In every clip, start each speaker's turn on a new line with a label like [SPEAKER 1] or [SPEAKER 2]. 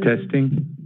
[SPEAKER 1] Testing.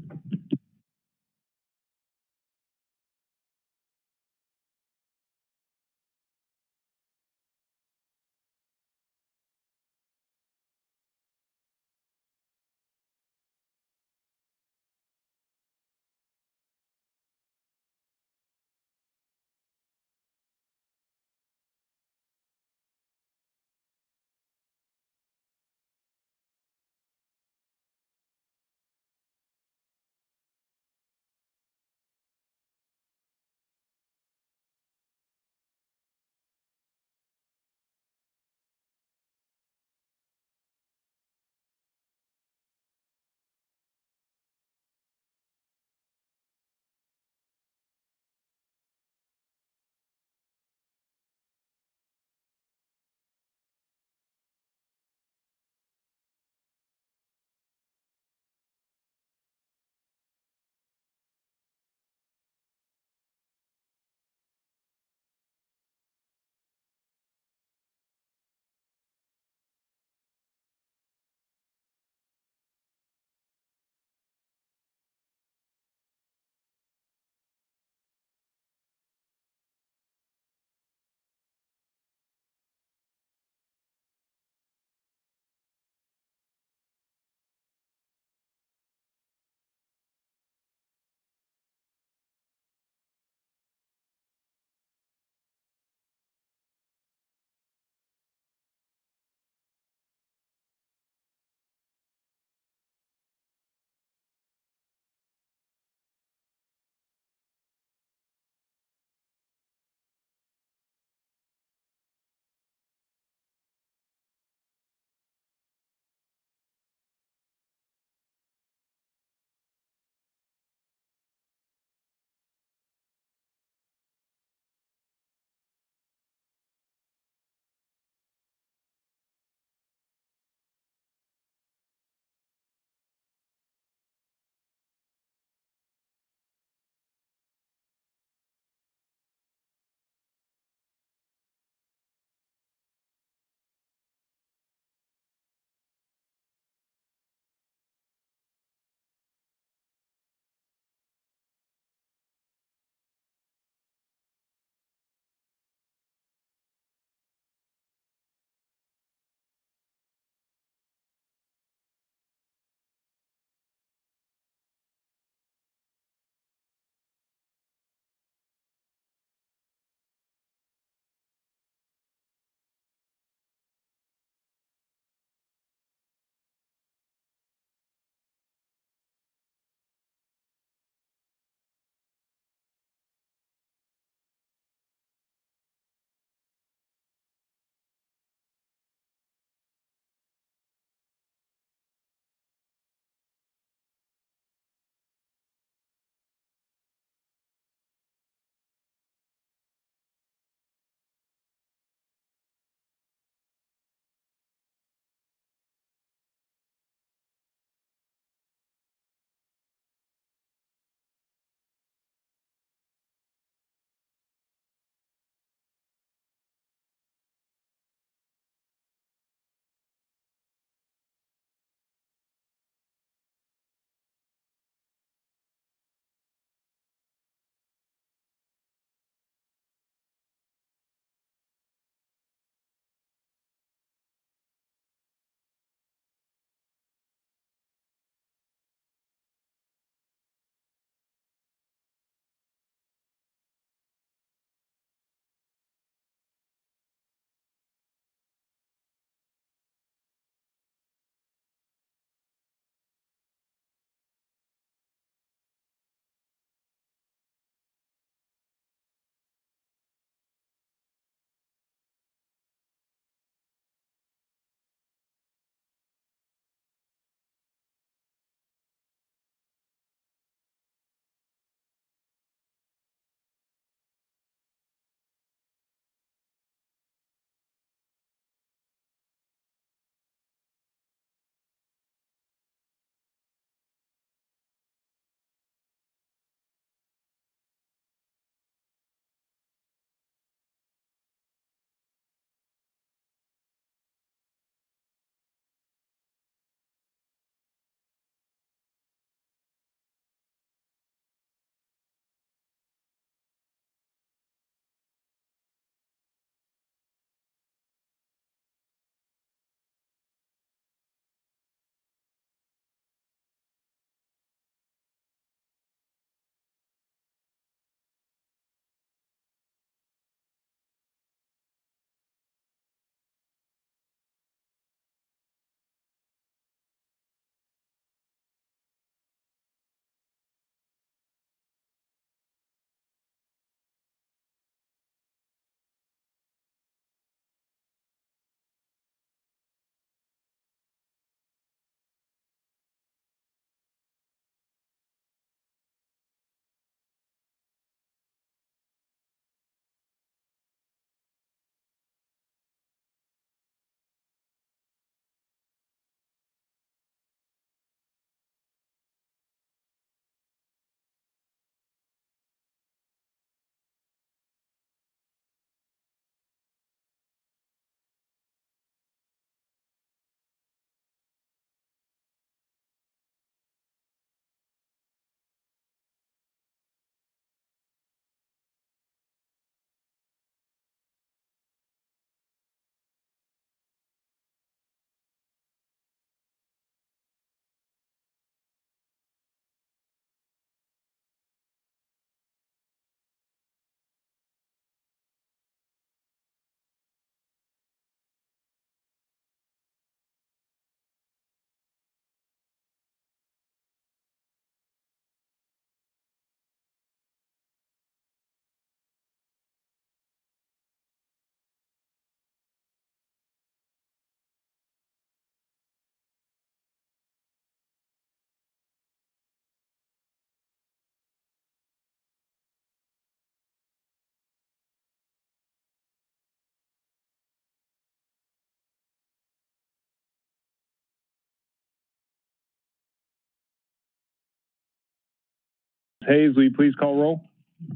[SPEAKER 1] Hayes, will you please call roll?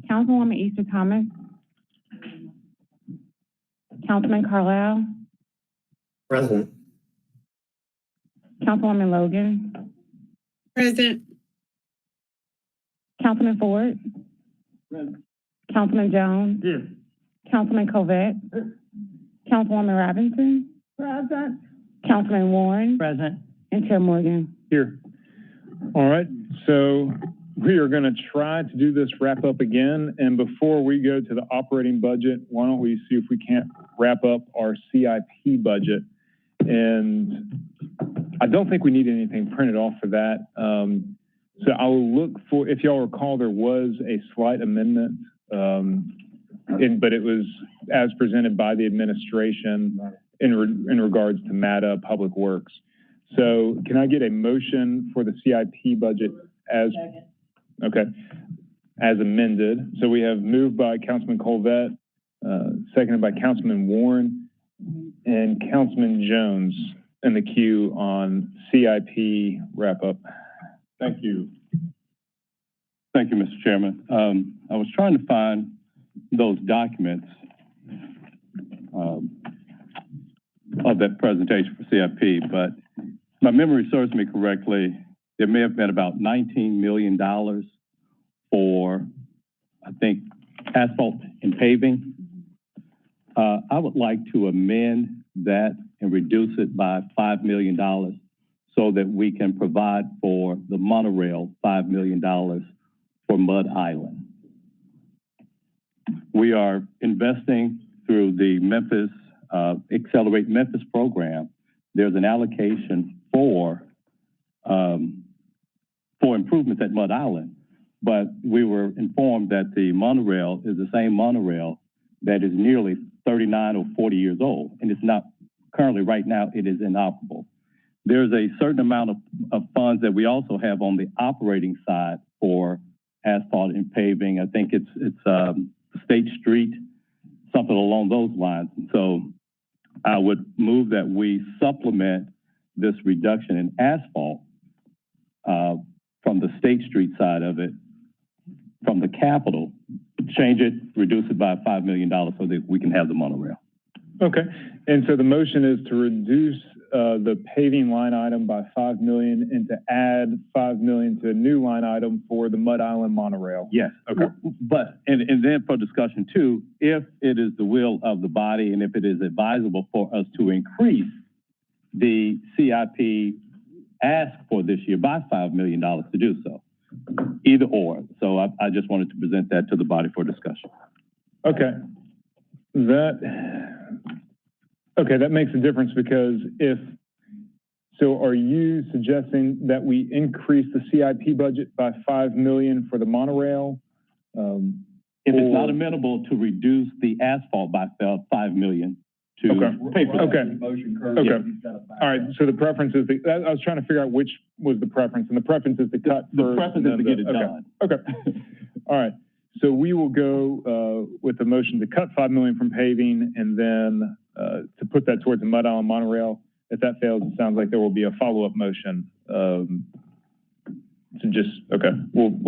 [SPEAKER 2] Councilwoman Easter Thomas. Councilman Carlisle.
[SPEAKER 3] Present.
[SPEAKER 2] Councilwoman Logan.
[SPEAKER 4] Present.
[SPEAKER 2] Councilman Ford.
[SPEAKER 3] Present.
[SPEAKER 2] Councilman Jones.
[SPEAKER 3] Here.
[SPEAKER 2] Councilman Covette. Councilwoman Robinson.
[SPEAKER 4] Present.
[SPEAKER 2] Councilman Warren.
[SPEAKER 3] Present.
[SPEAKER 2] And Chair Morgan.
[SPEAKER 1] Here. All right, so we are going to try to do this wrap up again. And before we go to the operating budget, why don't we see if we can't wrap up our CIP budget? And I don't think we need anything printed off for that. So I will look for, if y'all recall, there was a slight amendment, but it was as presented by the administration in regards to MATA Public Works. So can I get a motion for the CIP budget as amended? So we have moved by Councilman Colvette, seconded by Councilman Warren, and Councilman Jones in the queue on CIP wrap up.
[SPEAKER 5] Thank you. Thank you, Mr. Chairman. I was trying to find those documents of that presentation for CIP, but my memory serves me correctly. There may have been about $19 million for, I think, asphalt and paving. I would like to amend that and reduce it by $5 million so that we can provide for the monorail $5 million for Mud Island. We are investing through the Memphis, Accelerate Memphis program. There's an allocation for improvements at Mud Island, but we were informed that the monorail is the same monorail that is nearly 39 or 40 years old, and it's not currently right now, it is inoperable. There's a certain amount of funds that we also have on the operating side for asphalt and paving. I think it's State Street, something along those lines. And so I would move that we supplement this reduction in asphalt from the State Street side of it, from the capital, change it, reduce it by $5 million so that we can have the monorail.
[SPEAKER 1] Okay, and so the motion is to reduce the paving line item by $5 million and to add $5 million to a new line item for the Mud Island monorail.
[SPEAKER 5] Yes.
[SPEAKER 1] Okay.
[SPEAKER 5] But, and then for discussion too, if it is the will of the body and if it is advisable for us to increase the CIP ask for this year by $5 million to do so, either or. So I just wanted to present that to the body for discussion.
[SPEAKER 1] Okay. That makes a difference because so are you suggesting that we increase the CIP budget by $5 million for the monorail?
[SPEAKER 5] If it's not amenable to reduce the asphalt by $5 million to pay for that.
[SPEAKER 3] Motion currently.
[SPEAKER 1] Okay. All right. So the preference is I was trying to figure out which was the preference, and the preference is to cut.
[SPEAKER 5] The preference is to get it done.
[SPEAKER 1] Okay. All right. So we will go with the motion to cut $5 million from paving and then to put that towards the Mud Island monorail. If that fails, it sounds like there will be a follow-up motion. We'll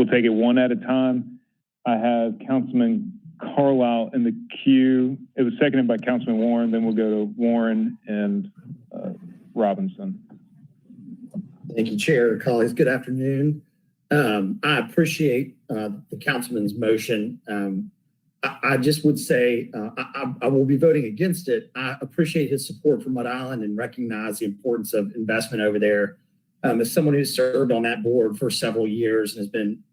[SPEAKER 1] take it one at a time. I have Councilman Carlisle in the queue. It was seconded by Councilman Warren. Then we'll go to Warren and Robinson.
[SPEAKER 3] Thank you, Chair. Colleagues, good afternoon. I appreciate the councilman's motion. I just would say I will be voting against it. I appreciate his support for Mud Island and recognize the importance of investment over there. As someone who's served on that board for several years and has been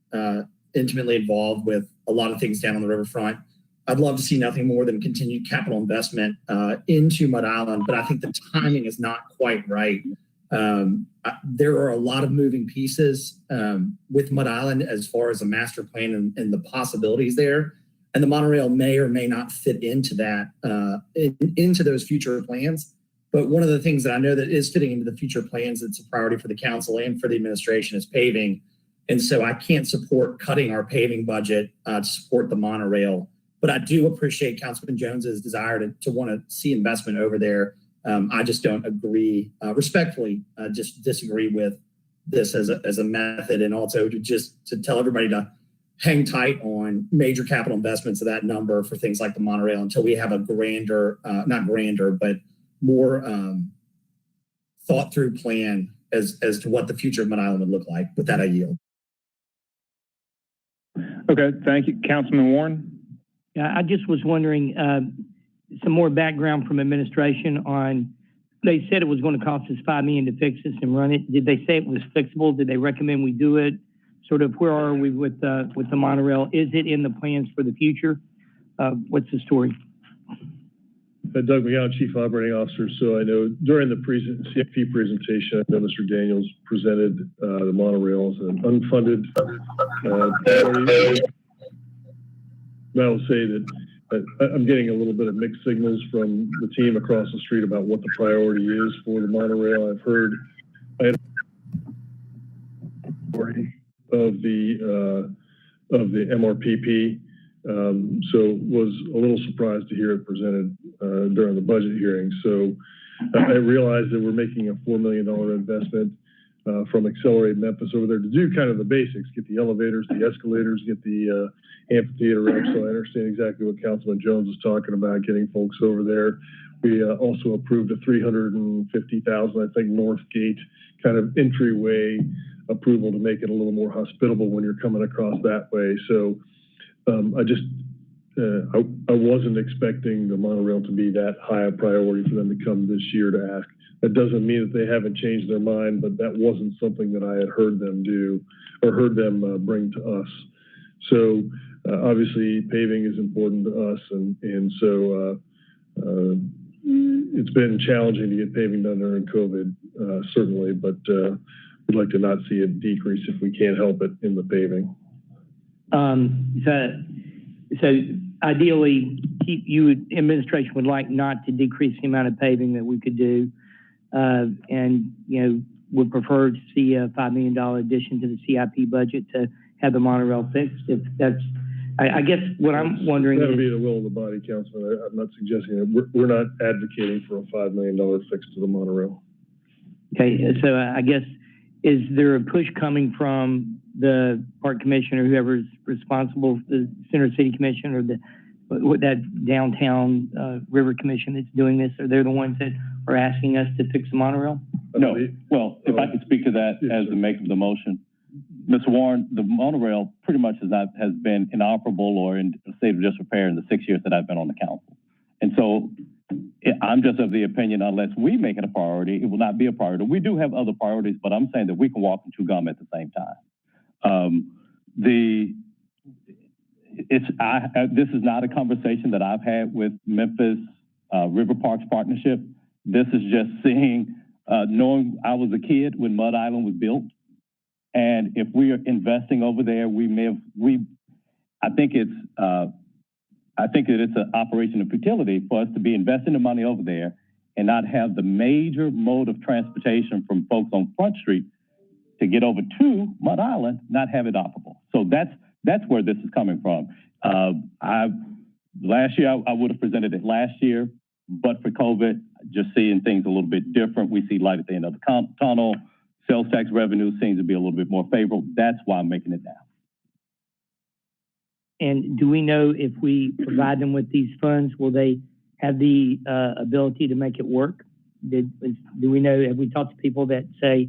[SPEAKER 3] intimately involved with a lot of things down on the riverfront, I'd love to see nothing more than continued capital investment into Mud Island, but I think the timing is not quite right. There are a lot of moving pieces with Mud Island as far as a master plan and the possibilities there. And the monorail may or may not fit into that, into those future plans. But one of the things that I know that is fitting into the future plans that's a priority for the council and for the administration is paving. And so I can't support cutting our paving budget to support the monorail. But I do appreciate Councilman Jones's desire to want to see investment over there. I just don't agree, respectfully, just disagree with this as a method, and also to tell everybody to hang tight on major capital investments of that number for things like the monorail until we have a grander, not grander, but more thought through plan as to what the future of Mud Island would look like. With that, I yield.
[SPEAKER 1] Okay, thank you. Councilman Warren?
[SPEAKER 6] Yeah, I just was wondering, some more background from administration on, they said it was going to cost us $5 million to fix this and run it. Did they say it was fixable? Did they recommend we do it? Sort of where are we with the monorail? Is it in the plans for the future? What's the story?
[SPEAKER 7] Doug McGowan, Chief Operating Officer. So I know during the CFP presentation, I know Mr. Daniels presented the monorail as an unfunded priority. I'll say that I'm getting a little bit of mixed signals from the team across the street about what the priority is for the monorail. I've heard of the MRPP. So was a little surprised to hear it presented during the budget hearing. So I realized that we're making a $4 million investment from Accelerate Memphis over there to do kind of the basics, get the elevators, the escalators, get the amphitheater up. So I understand exactly what Councilman Jones was talking about, getting folks over there. We also approved a $350,000, I think, North Gate kind of entryway approval to make it a little more hospitable when you're coming across that way. So I wasn't expecting the monorail to be that high a priority for them to come this year to ask. That doesn't mean that they haven't changed their mind, but that wasn't something that I had heard them do or heard them bring to us. So obviously paving is important to us, and so it's been challenging to get paving done during COVID, certainly, but we'd like to not see it decrease if we can't help it in the paving.
[SPEAKER 6] So ideally, administration would like not to decrease the amount of paving that we could do, and would prefer to see a $5 million addition to the CIP budget to have the monorail fixed. If that's, I guess what I'm wondering
[SPEAKER 7] that'll be the will of the body, Councilman. I'm not suggesting it. We're not advocating for a $5 million fix to the monorail. Okay,
[SPEAKER 6] so I guess, is there a push coming from the Park Commission or whoever's responsible, the Center City Commission or that downtown River Commission that's doing this? Are they the ones that are asking us to fix the monorail?
[SPEAKER 5] No. Well, if I could speak to that as the maker of the motion. Mr. Warren, the monorail pretty much has been inoperable or in a state of disrepair in the 6 years that I've been on the council. And so I'm just of the opinion, unless we make it a priority, it will not be a priority. We do have other priorities, but I'm saying that we can walk and chew gum at the same time. This is not a conversation that I've had with Memphis River Parks Partnership. This is just seeing, knowing I was a kid when Mud Island was built. And if we are investing over there, I think it's an operation of futility for us to be investing the money over there and not have the major mode of transportation from folks on Front Street to get over to Mud Island, not have it operable. So that's where this is coming from. Last year, I would have presented it last year, but for COVID, just seeing things a little bit different. We see light at the end of the tunnel. Sales tax revenue seems to be a little bit more favorable. That's why I'm making it now.
[SPEAKER 6] And do we know if we provide them with these funds, will they have the ability to make it work? Do we know, have we talked to people that say,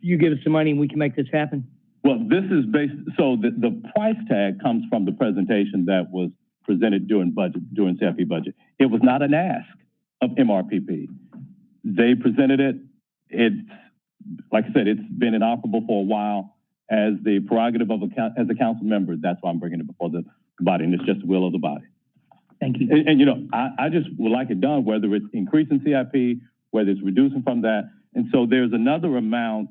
[SPEAKER 6] you give us some money and we can make this happen?
[SPEAKER 5] Well, this is based, so the price tag comes from the presentation that was presented during CFP budget. It was not an ask of MRPP. They presented it. It's, like I said, it's been inoperable for a while. As the prerogative of as a council member, that's why I'm bringing it before the body, and it's just the will of the body.
[SPEAKER 6] Thank you.
[SPEAKER 5] And I just would like it done, whether it's increasing CIP, whether it's reducing from that. And so there's another amount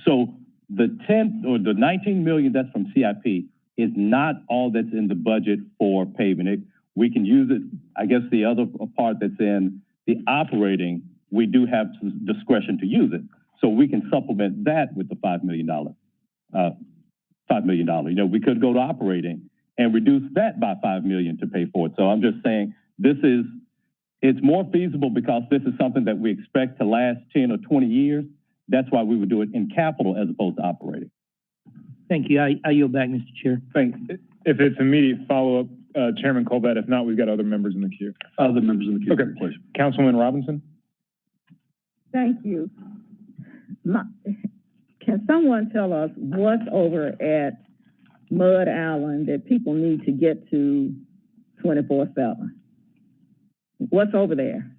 [SPEAKER 5] so the 10 or the 19 million that's from CIP is not all that's in the budget for paving it. We can use it. I guess the other part that's in the operating, we do have discretion to use it. So we can supplement that with the $5 million. $5 million. We could go to operating and reduce that by $5 million to pay for it. So I'm just saying it's more feasible because this is something that we expect to last 10 or 20 years that's why we would do it in capital as opposed to operating.
[SPEAKER 6] Thank you. I yield back, Mr. Chair.
[SPEAKER 1] Thanks. If it's immediate follow-up, Chairman Colvett, if not, we've got other members in the queue.
[SPEAKER 7] Other members in the queue,
[SPEAKER 1] Okay.
[SPEAKER 7] please.
[SPEAKER 1] Councilman Robinson?
[SPEAKER 8] Thank you. Can someone tell us what's over at Mud Island that people need to get to 24/7? What's over there?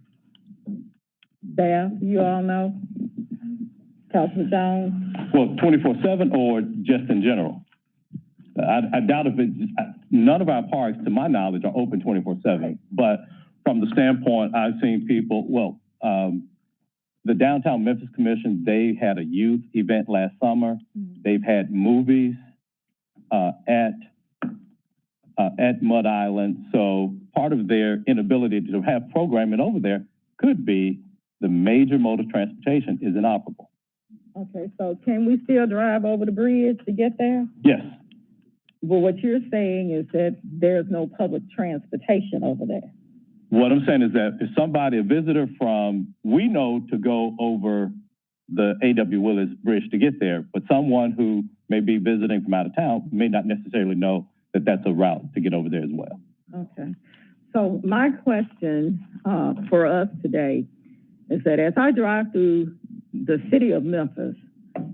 [SPEAKER 8] Staff, you all know? Councilman Jones?
[SPEAKER 5] Well, 24/7 or just in general? I doubt if it's, none of our parks, to my knowledge, are open 24/7. But from the standpoint, I've seen people, the Downtown Memphis Commission, they had a youth event last summer. They've had movies at Mud Island. So part of their inability to have programming over there could be the major mode of transportation is inoperable.
[SPEAKER 8] Okay, so can we still drive over the bridge to get there?
[SPEAKER 5] Yes.
[SPEAKER 8] Well, what you're saying is that there's no public transportation over there.
[SPEAKER 5] What I'm saying is that if somebody, a visitor from, we know to go over the A.W. Willis Bridge to get there, but someone who may be visiting from out of town may not necessarily know that that's a route to get over there as well.
[SPEAKER 8] Okay. So my question for us today is that as I drive through the city of Memphis,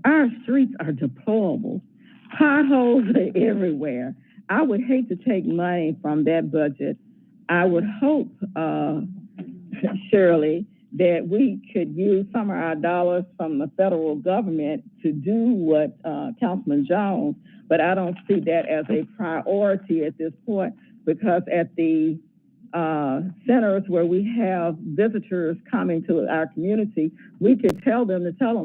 [SPEAKER 8] our streets are deplorable. Potholes are everywhere. I would hate to take money from that budget. I would hope, Shirley, that we could use some of our dollars from the federal government to do what Councilman Jones, but I don't see that as a priority at this point, because at the centers where we have visitors coming to our community, we could tell them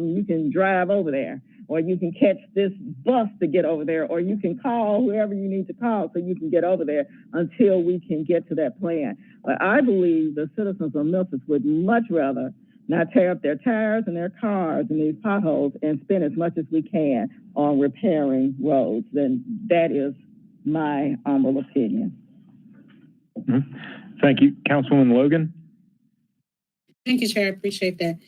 [SPEAKER 8] you can drive over there, or you can catch this bus to get over there, or you can call whoever you need to call so you can get over there until we can get to that plan. But I believe the citizens of Memphis would much rather not tear up their tires and their cars in these potholes and spend as much as we can on repairing roads. And that is my humble opinion.
[SPEAKER 1] Mm-hmm. Thank you. Councilwoman Logan?
[SPEAKER 4] Thank you, Chair. I appreciate that.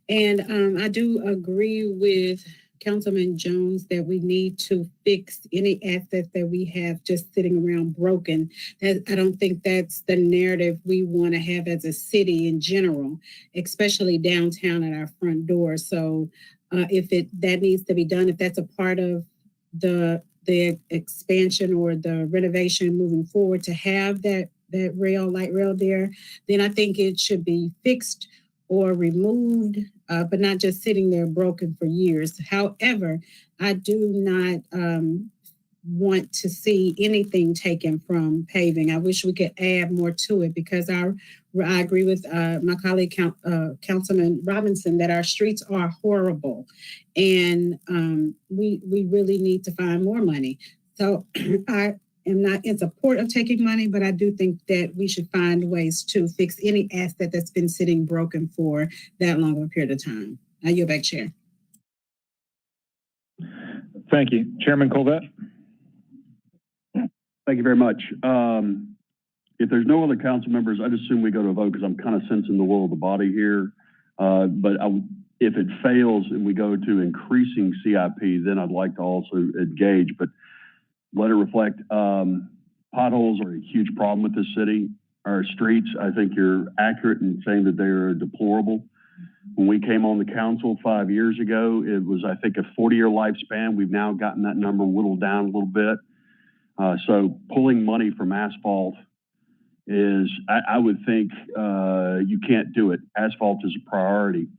[SPEAKER 4] And I do agree with Councilman Jones that we need to fix any assets that we have just sitting around broken. I don't think that's the narrative we want to have as a city in general, especially downtown at our front door. So if that needs to be done, if that's a part of the expansion or the renovation moving forward to have that light rail there, then I think it should be fixed or removed, but not just sitting there broken for years. However, I do not want to see anything taken from paving. I wish we could add more to it, because I agree with my colleague, Councilman Robinson, that our streets are horrible, and we really need to find more money. So I am not in support of taking money, but I do think that we should find ways to fix any asset that's been sitting broken for that long of a period of time. I yield back, Chair.
[SPEAKER 1] Thank you. Chairman Colvett?
[SPEAKER 7] Thank you very much. If there's no other council members, I'd assume we go to a vote, because I'm kind of sensing the will of the body here. If it fails and we go to increasing CIP, then I'd like to also engage, but let it reflect, potholes are a huge problem with this city. Our streets, I think you're accurate in saying that they are deplorable. When we came on the council 5 years ago, it was, I think, a 40-year lifespan. We've now gotten that number whittled down a little bit. So pulling money from asphalt is, I would think, you can't do it. Asphalt is a priority.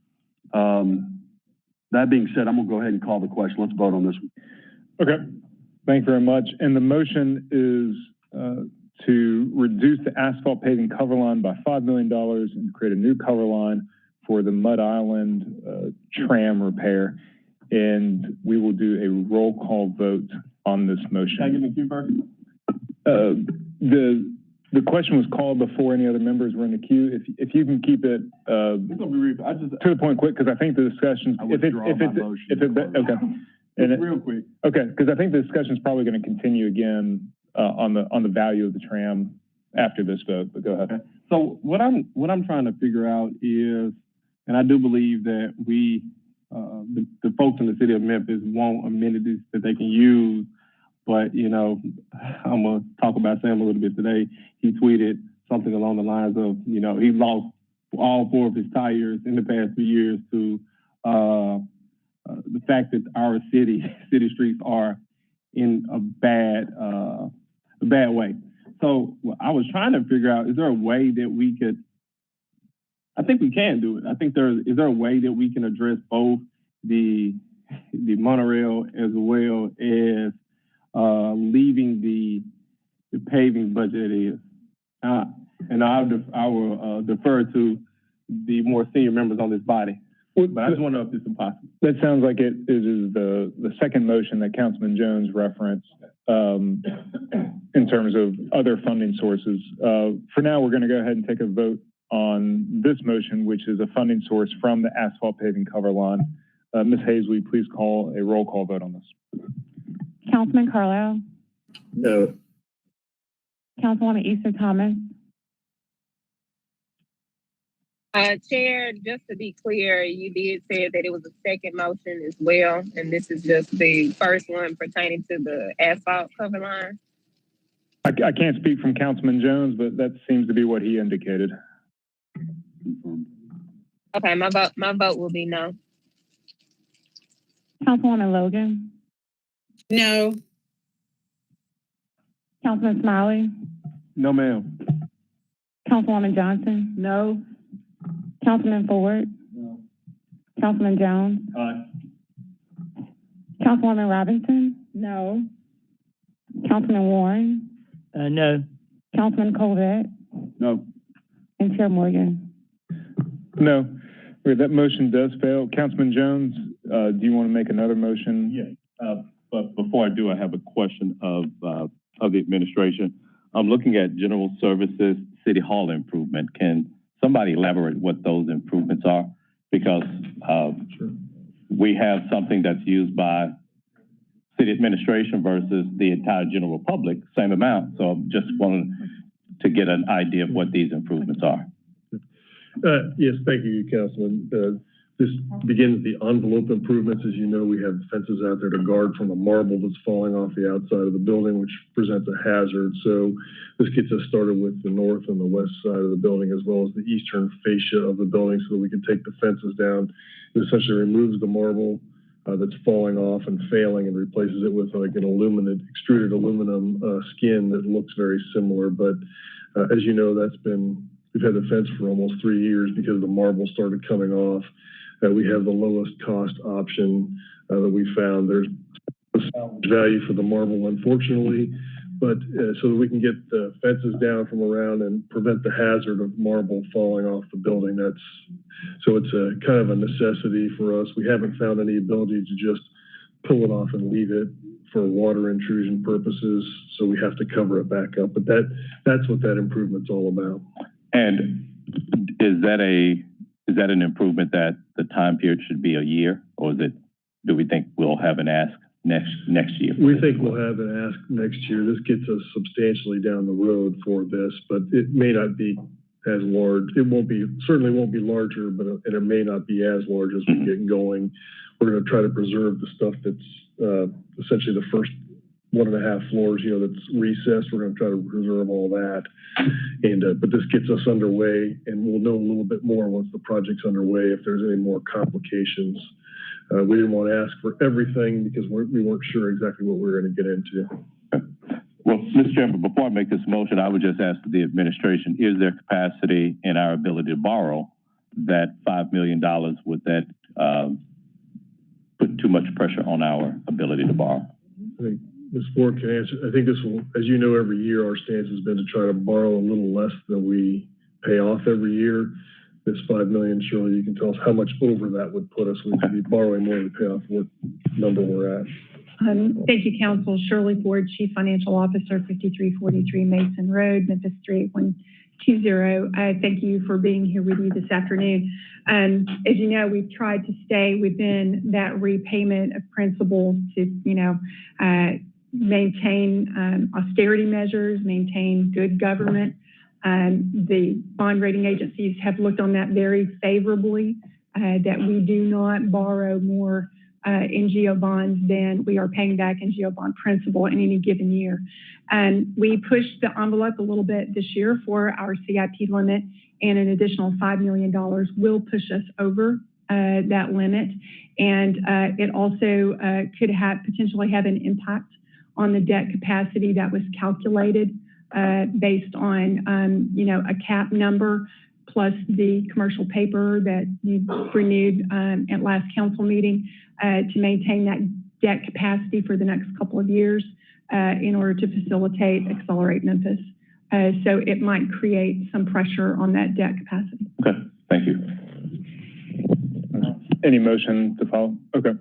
[SPEAKER 7] That being said, I'm gonna go ahead and call the question. Let's vote on this one.
[SPEAKER 1] Okay. Thank you very much. And the motion is to reduce the asphalt paving cover line by $5 million and create a new cover line for the Mud Island tram repair. And we will do a roll call vote on this motion.
[SPEAKER 5] Can I give a few first?
[SPEAKER 1] The question was called before any other members were in the queue. If you can keep it to the point quick, because I think the discussion. Okay. And
[SPEAKER 5] real quick.
[SPEAKER 1] Okay, because I think the discussion is probably going to continue again on the value of the tram after this vote. But go ahead.
[SPEAKER 9] Okay. So what I'm trying to figure out is, and I do believe that we the folks in the city of Memphis want amenities that they can use. But, you know, I'm going to talk about Sam a little bit today. He tweeted something along the lines of, you know, he lost all 4 of his tires in the past few years to the fact that our city streets are in a bad way. So I was trying to figure out, is there a way that we could, I think we can do it. I think is there a way that we can address both the monorail as well as leaving the paving budget it is. And I will defer to the more senior members on this body. But I just want to know if this is possible.
[SPEAKER 1] That sounds like it is the second motion that Councilman Jones referenced in terms of other funding sources. For now, we're going to go ahead and take a vote on this motion, which is a funding source from the asphalt paving cover line. Ms. Hayes, will you please call a roll call vote on this?
[SPEAKER 2] Councilman Carlisle?
[SPEAKER 3] No.
[SPEAKER 2] Councilwoman Easter Thomas?
[SPEAKER 10] Chair, just to be clear, you did say that it was a second motion as well, and this is just the first one pertaining to the asphalt cover line.
[SPEAKER 1] I can't speak from Councilman Jones, but that seems to be what he indicated.
[SPEAKER 10] Okay, my vote will be no.
[SPEAKER 2] Councilwoman Logan?
[SPEAKER 4] No.
[SPEAKER 2] Councilman Smiley?
[SPEAKER 9] No, ma'am.
[SPEAKER 2] Councilwoman Johnson?
[SPEAKER 8] No.
[SPEAKER 2] Councilman Ford?
[SPEAKER 9] No.
[SPEAKER 2] Councilman Jones?
[SPEAKER 9] Aye.
[SPEAKER 2] Councilwoman Robinson?
[SPEAKER 8] No.
[SPEAKER 2] Councilman Warren?
[SPEAKER 6] No.
[SPEAKER 2] Councilman Colvett?
[SPEAKER 9] No.
[SPEAKER 2] And Chair Morgan?
[SPEAKER 1] No. Okay, that motion does fail. Councilman Jones, do you want to make another motion?
[SPEAKER 5] Yeah. But before I do, I have a question of the administration. I'm looking at general services, city hall improvement. Can somebody elaborate what those improvements are? Because we have something that's used by city administration versus the entire general public, same amount. So I'm just wanting to get an idea of what these improvements are.
[SPEAKER 7] Yes, thank you, Councilman. This begins the envelope improvements. As you know, we have fences out there to guard from the marble that's falling off the outside of the building, which presents a hazard. So this gets us started with the north and the west side of the building, as well as the eastern fascia of the building, so that we can take the fences down. It essentially removes the marble that's falling off and failing and replaces it with like an extruded aluminum skin that looks very similar. But as you know, we've had the fence for almost 3 years because the marble started coming off. We have the lowest cost option that we found. There's value for the marble, unfortunately, but so that we can get the fences down from around and prevent the hazard of marble falling off the building. So it's a kind of a necessity for us. We haven't found any ability to just pull it off and leave it for water intrusion purposes, so we have to cover it back up. But that's what that improvement's all about.
[SPEAKER 5] And is that an improvement that the time period should be a year, or do we think we'll have an ask next year?
[SPEAKER 7] We think we'll have an ask next year. This gets us substantially down the road for this, but it may not be as large. Certainly won't be larger, and it may not be as large as we get going. We're going to try to preserve the stuff that's essentially the first 1.5 floors, that's recessed. We're going to try to preserve all that. But this gets us underway, and we'll know a little bit more once the project's underway if there's any more complications. We didn't want to ask for everything because we weren't sure exactly what we were going to get into.
[SPEAKER 5] Well, Mr. Chairman, before I make this motion, I would just ask the administration, is there capacity in our ability to borrow that $5 million? Would that put too much pressure on our ability to borrow?
[SPEAKER 7] I think Ms. Ford can answer. I think this will, as you know, every year our stance has been to try to borrow a little less than we pay off every year. This $5 million, Shirley, you can tell us how much over that would put us. We could be borrowing more to pay off what number we're at.
[SPEAKER 11] Thank you, Council. Shirley Ford, Chief Financial Officer, 5343 Mason Road, Memphis 38120. I thank you for being here with you this afternoon. As you know, we've tried to stay within that repayment of principal to, maintain austerity measures, maintain good government. The bond rating agencies have looked on that very favorably. that we do not borrow more NGO bonds than we are paying back NGO bond principal in any given year. And we pushed the envelope a little bit this year for our CIP limit, and an additional $5 million will push us over that limit. And it also could potentially have an impact on the debt capacity that was calculated based on, a cap number plus the commercial paper that you renewed at last council meeting to maintain that debt capacity for the next couple of years in order to facilitate Accelerate Memphis. So it might create some pressure on that debt capacity.
[SPEAKER 5] Okay, thank you.
[SPEAKER 1] Any motion to follow? Okay.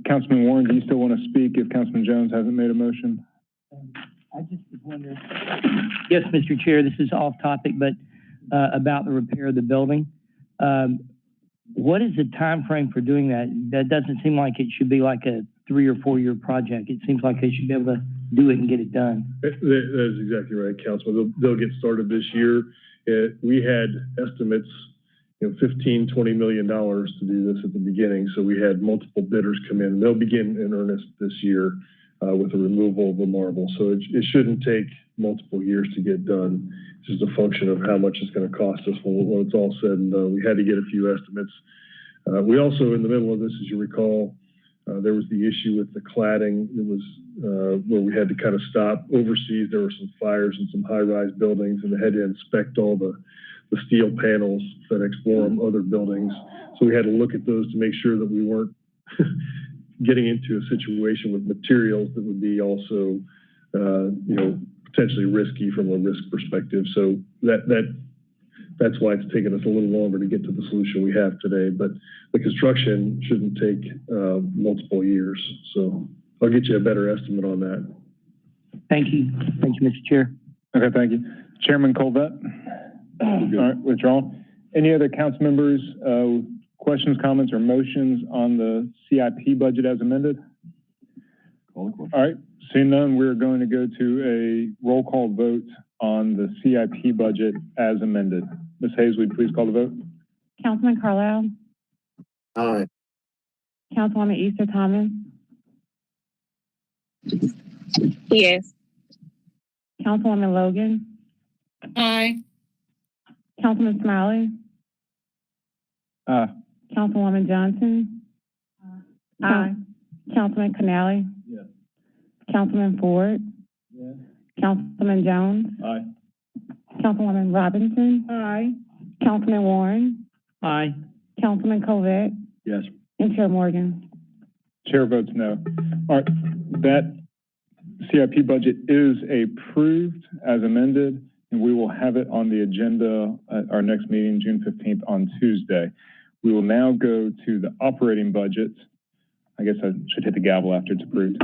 [SPEAKER 1] Councilman Warren, do you still want to speak if Councilman Jones hasn't made a motion?
[SPEAKER 6] I just was wondering. Yes, Mr. Chair, this is off topic, but about the repair of the building. What is the time frame for doing that? That doesn't seem like it should be like a 3 or 4 year project. It seems like they should be able to do it and get it done.
[SPEAKER 7] That is exactly right, Councilman. They'll get started this year. We had estimates, $15, $20 million to do this at the beginning. So we had multiple bidders come in. They'll begin in earnest this year with the removal of the marble. So it shouldn't take multiple years to get done. It's just a function of how much it's going to cost us when it's all said and done. We had to get a few estimates. We also, in the middle of this, as you recall, there was the issue with the cladding. It was where we had to kind of stop. Overseas, there were some fires in some high-rise buildings, and they had to inspect all the steel panels, FedEx Forum, other buildings. So we had to look at those to make sure that we weren't getting into a situation with materials that would be also, potentially risky from a risk perspective. So that's why it's taken us a little longer to get to the solution we have today. But the construction shouldn't take multiple years. So I'll get you a better estimate on that.
[SPEAKER 6] Thank you. Thank you, Mr. Chair.
[SPEAKER 1] Okay, thank you. Chairman Colvett? All right, withdrawn. Any other council members, questions, comments, or motions on the CIP budget as amended? All right, seeing none, we're going to go to a roll call vote on the CIP budget as amended. Ms. Hayes, would you please call the vote?
[SPEAKER 2] Councilman Carlisle?
[SPEAKER 3] Aye.
[SPEAKER 2] Councilwoman Easter Thomas?
[SPEAKER 10] Yes.
[SPEAKER 2] Councilwoman Logan?
[SPEAKER 4] Aye.
[SPEAKER 2] Councilman Smiley?
[SPEAKER 1] Aye.
[SPEAKER 2] Councilwoman Johnson?
[SPEAKER 4] Aye.
[SPEAKER 2] Councilman Canale?
[SPEAKER 1] Yes.
[SPEAKER 2] Councilman Ford?
[SPEAKER 1] Yes.
[SPEAKER 2] Councilman Jones?
[SPEAKER 1] Aye.
[SPEAKER 2] Councilwoman Robinson?
[SPEAKER 8] Aye.
[SPEAKER 2] Councilman Warren?
[SPEAKER 6] Aye.
[SPEAKER 2] Councilman Colvett?
[SPEAKER 1] Yes.
[SPEAKER 2] And Chair Morgan?
[SPEAKER 1] Chair votes no. All right, that CIP budget is approved as amended, and we will have it on the agenda at our next meeting, June 15th on Tuesday. We will now go to the operating budget. I guess I should hit the gavel after it's approved.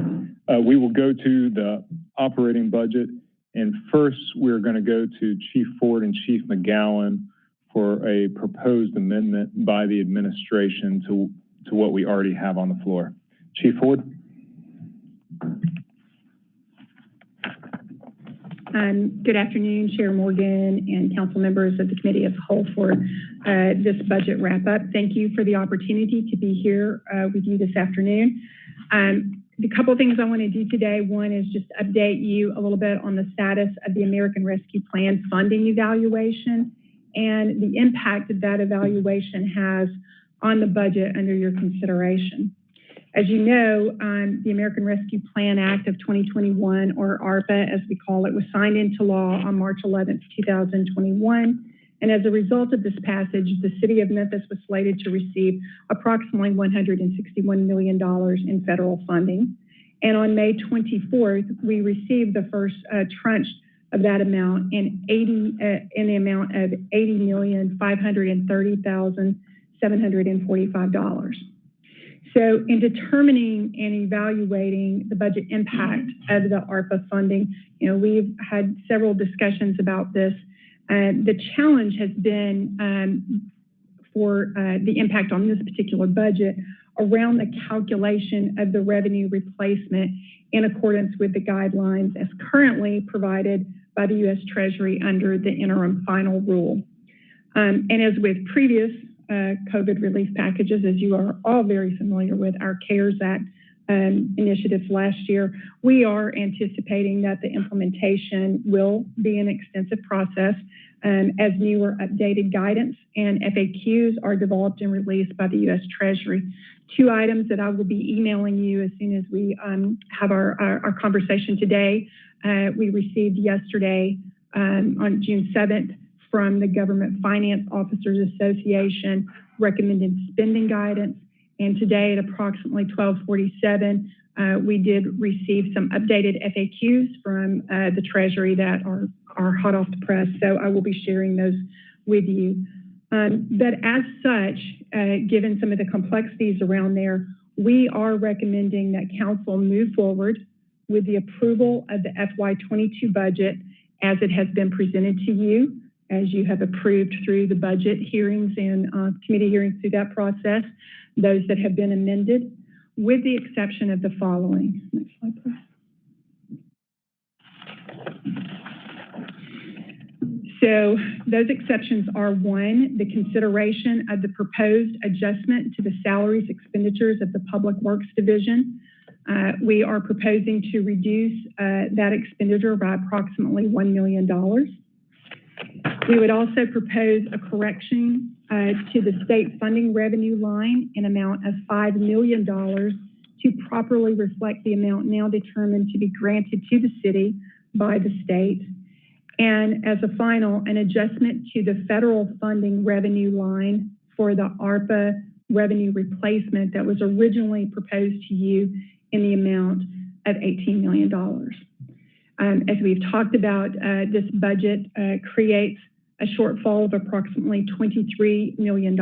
[SPEAKER 1] We will go to the operating budget, and first we're going to go to Chief Ford and Chief McGowan for a proposed amendment by the administration to what we already have on the floor. Chief Ford.
[SPEAKER 11] Good afternoon, Chair Morgan and council members of the committee as a whole for this budget wrap up. Thank you for the opportunity to be here with you this afternoon. The couple of things I want to do today, one is just update you a little bit on the status of the American Rescue Plan funding evaluation and the impact that evaluation has on the budget under your consideration. As you know, the American Rescue Plan Act of 2021, or ARPA as we call it, was signed into law on March 11th, 2021. And as a result of this passage, the city of Memphis was slated to receive approximately $161 million in federal funding. And on May 24th, we received the first tranche of that amount in the amount of $80,530,745. So in determining and evaluating the budget impact of the ARPA funding, we've had several discussions about this. The challenge has been for the impact on this particular budget around the calculation of the revenue replacement in accordance with the guidelines as currently provided by the U.S. Treasury under the interim final rule. And as with previous COVID relief packages, as you are all very familiar with, our CARES Act initiatives last year. We are anticipating that the implementation will be an extensive process as newer updated guidance and FAQs are developed and released by the U.S. Treasury. Two items that I will be emailing you as soon as we have our conversation today. We received yesterday on June 7th from the Government Finance Officers Association recommended spending guidance. And today at approximately 12:47, we did receive some updated FAQs from the Treasury that are hot off the press. So I will be sharing those with you. But as such, given some of the complexities around there, we are recommending that Council move forward with the approval of the FY22 budget as it has been presented to you, as you have approved through the budget hearings and committee hearings through that process, those that have been amended, with the exception of the following. Next slide, please. So those exceptions are: one, the consideration of the proposed adjustment to the salaries expenditures of the Public Works Division. We are proposing to reduce that expenditure by approximately $1 million. We would also propose a correction to the state funding revenue line in amount of $5 million to properly reflect the amount now determined to be granted to the city by the state. And as a final, an adjustment to the federal funding revenue line for the ARPA revenue replacement that was originally proposed to you in the amount of $18 million. As we've talked about, this budget creates a shortfall of approximately $23 million.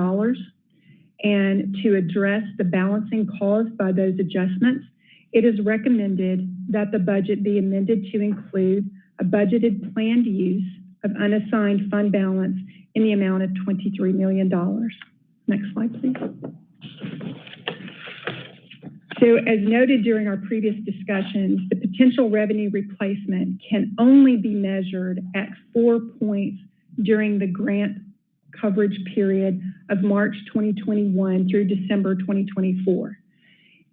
[SPEAKER 11] And to address the balancing caused by those adjustments, it is recommended that the budget be amended to include a budgeted planned use of unassigned fund balance in the amount of $23 million. Next slide, please. So as noted during our previous discussions, the potential revenue replacement can only be measured at 4 points during the grant coverage period of March 2021 through December 2024.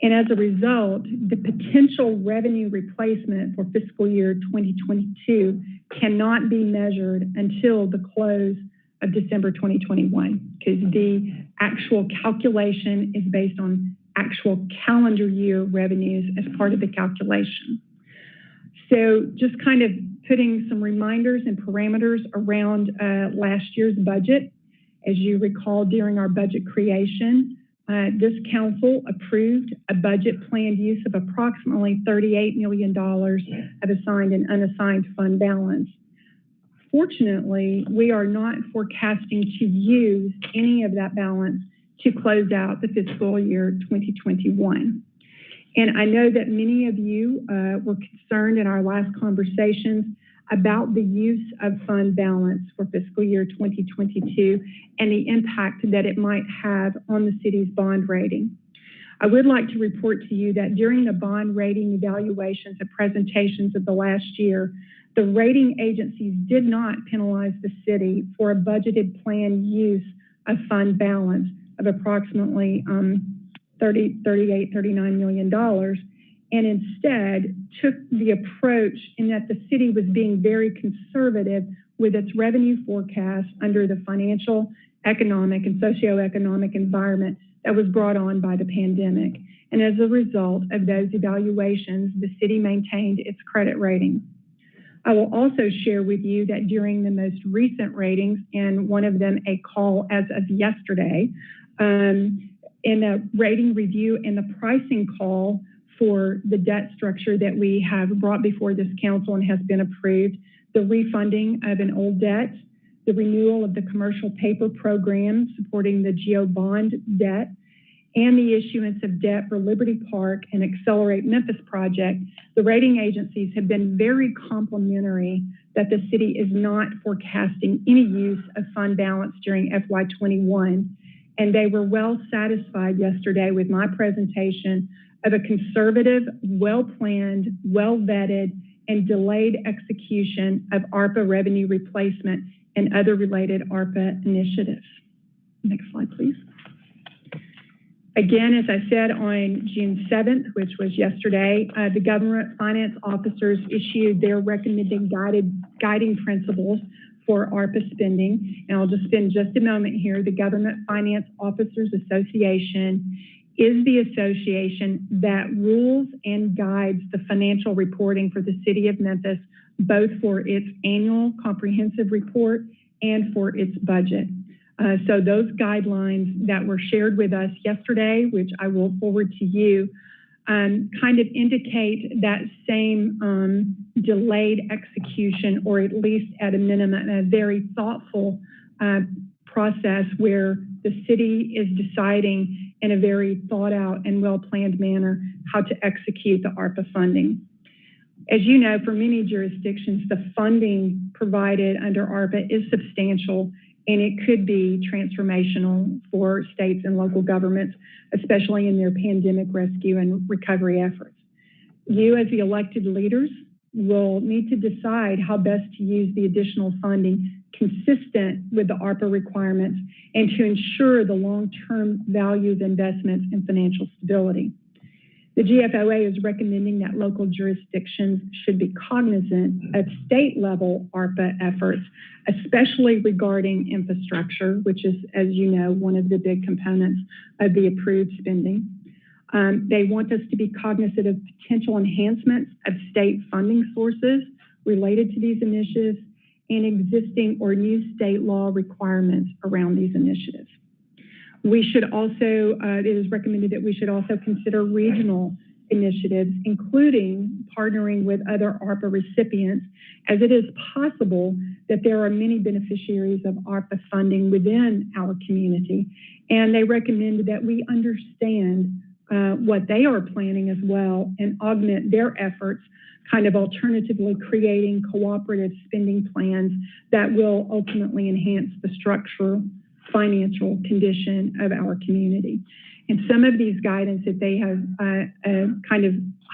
[SPEAKER 11] And as a result, the potential revenue replacement for fiscal year 2022 cannot be measured until the close of December 2021, because the actual calculation is based on actual calendar year revenues as part of the calculation. So just kind of putting some reminders and parameters around last year's budget. As you recall, during our budget creation, this council approved a budget planned use of approximately $38 million of assigned and unassigned fund balance. Fortunately, we are not forecasting to use any of that balance to close out the fiscal year 2021. And I know that many of you were concerned in our last conversations about the use of fund balance for fiscal year 2022 and the impact that it might have on the city's bond rating. I would like to report to you that during the bond rating evaluations and presentations of the last year, the rating agencies did not penalize the city for a budgeted planned use of fund balance of approximately $39 million, and instead took the approach in that the city was being very conservative with its revenue forecast under the financial, economic, and socioeconomic environment that was brought on by the pandemic. And as a result of those evaluations, the city maintained its credit rating. I will also share with you that during the most recent ratings, and one of them a call as of yesterday, in a rating review and the pricing call for the debt structure that we have brought before this council and has been approved, the refunding of an old debt, the renewal of the commercial paper program supporting the GEO bond debt, and the issuance of debt for Liberty Park and Accelerate Memphis project, the rating agencies have been very complimentary that the city is not forecasting any use of fund balance during FY21. And they were well satisfied yesterday with my presentation of a conservative, well-planned, well-vetted, and delayed execution of ARPA revenue replacement and other related ARPA initiatives. Next slide, please. Again, as I said, on June 7th, which was yesterday, the government finance officers issued their recommended guiding principles for ARPA spending. And I'll just spend just a moment here. The Government Finance Officers Association is the association that rules and guides the financial reporting for the city of Memphis, both for its annual comprehensive report and for its budget. So those guidelines that were shared with us yesterday, which I will forward to you, kind of indicate that same delayed execution, or at least at a minimum, a very thoughtful process where the city is deciding in a very thought out and well-planned manner how to execute the ARPA funding. As you know, for many jurisdictions, the funding provided under ARPA is substantial, and it could be transformational for states and local governments, especially in their pandemic rescue and recovery efforts. You, as the elected leaders, will need to decide how best to use the additional funding consistent with the ARPA requirements and to ensure the long-term value of investments and financial stability. The GFOA is recommending that local jurisdictions should be cognizant of state-level ARPA efforts, especially regarding infrastructure, which is, as you know, one of the big components of the approved spending. They want us to be cognizant of potential enhancements of state funding sources related to these initiatives and existing or new state law requirements around these initiatives. We should also, it is recommended that we should also consider regional initiatives, including partnering with other ARPA recipients, as it is possible that there are many beneficiaries of ARPA funding within our community. And they recommend that we understand what they are planning as well and augment their efforts, kind of alternatively creating cooperative spending plans that will ultimately enhance the structural financial condition of our community. And some of these guidance that they have kind of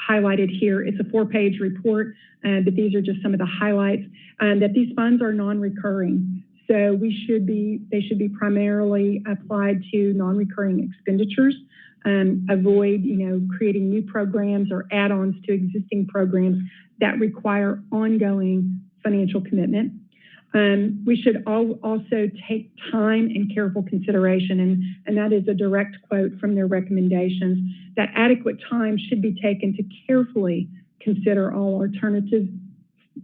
[SPEAKER 11] highlighted here, it's a 4-page report, but these are just some of the highlights, that these funds are non-recurring. So they should be primarily applied to non-recurring expenditures, avoid, creating new programs or add-ons to existing programs that require ongoing financial commitment. We should also take time and careful consideration, and that is a direct quote from their recommendations, that adequate time should be taken to carefully consider all alternatives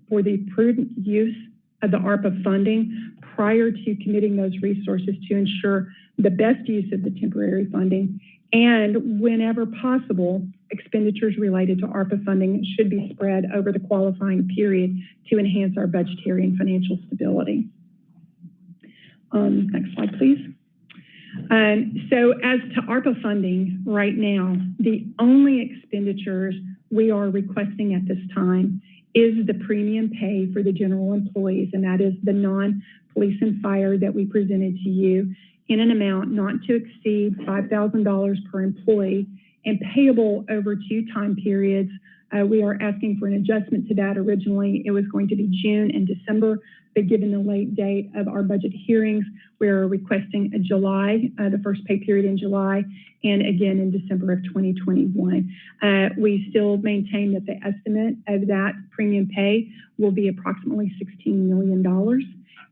[SPEAKER 11] for the prudent use of the ARPA funding prior to committing those resources to ensure the best use of the temporary funding. And whenever possible, expenditures related to ARPA funding should be spread over the qualifying period to enhance our budgetary and financial stability. Next slide, please. So as to ARPA funding right now, the only expenditures we are requesting at this time is the premium pay for the general employees, and that is the non-police and fire that we presented to you, in an amount not to exceed $5,000 per employee and payable over 2 time periods. We are asking for an adjustment to that. Originally, it was going to be June and December, but given the late date of our budget hearings, we're requesting a July, the first pay period in July, and again in December of 2021. We still maintain that the estimate of that premium pay will be approximately $16 million.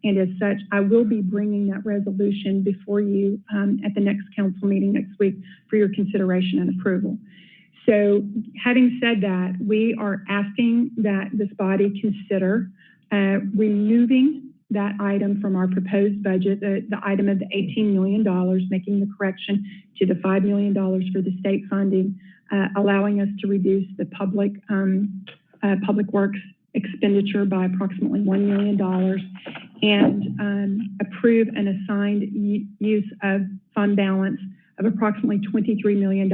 [SPEAKER 11] And as such, I will be bringing that resolution before you at the next council meeting next week for your consideration and approval. So having said that, we are asking that this body consider removing that item from our proposed budget, the item of the $18 million, making the correction to the $5 million for the state funding, allowing us to reduce the public works expenditure by approximately $1 million, and approve an assigned use of fund balance of approximately $23 million,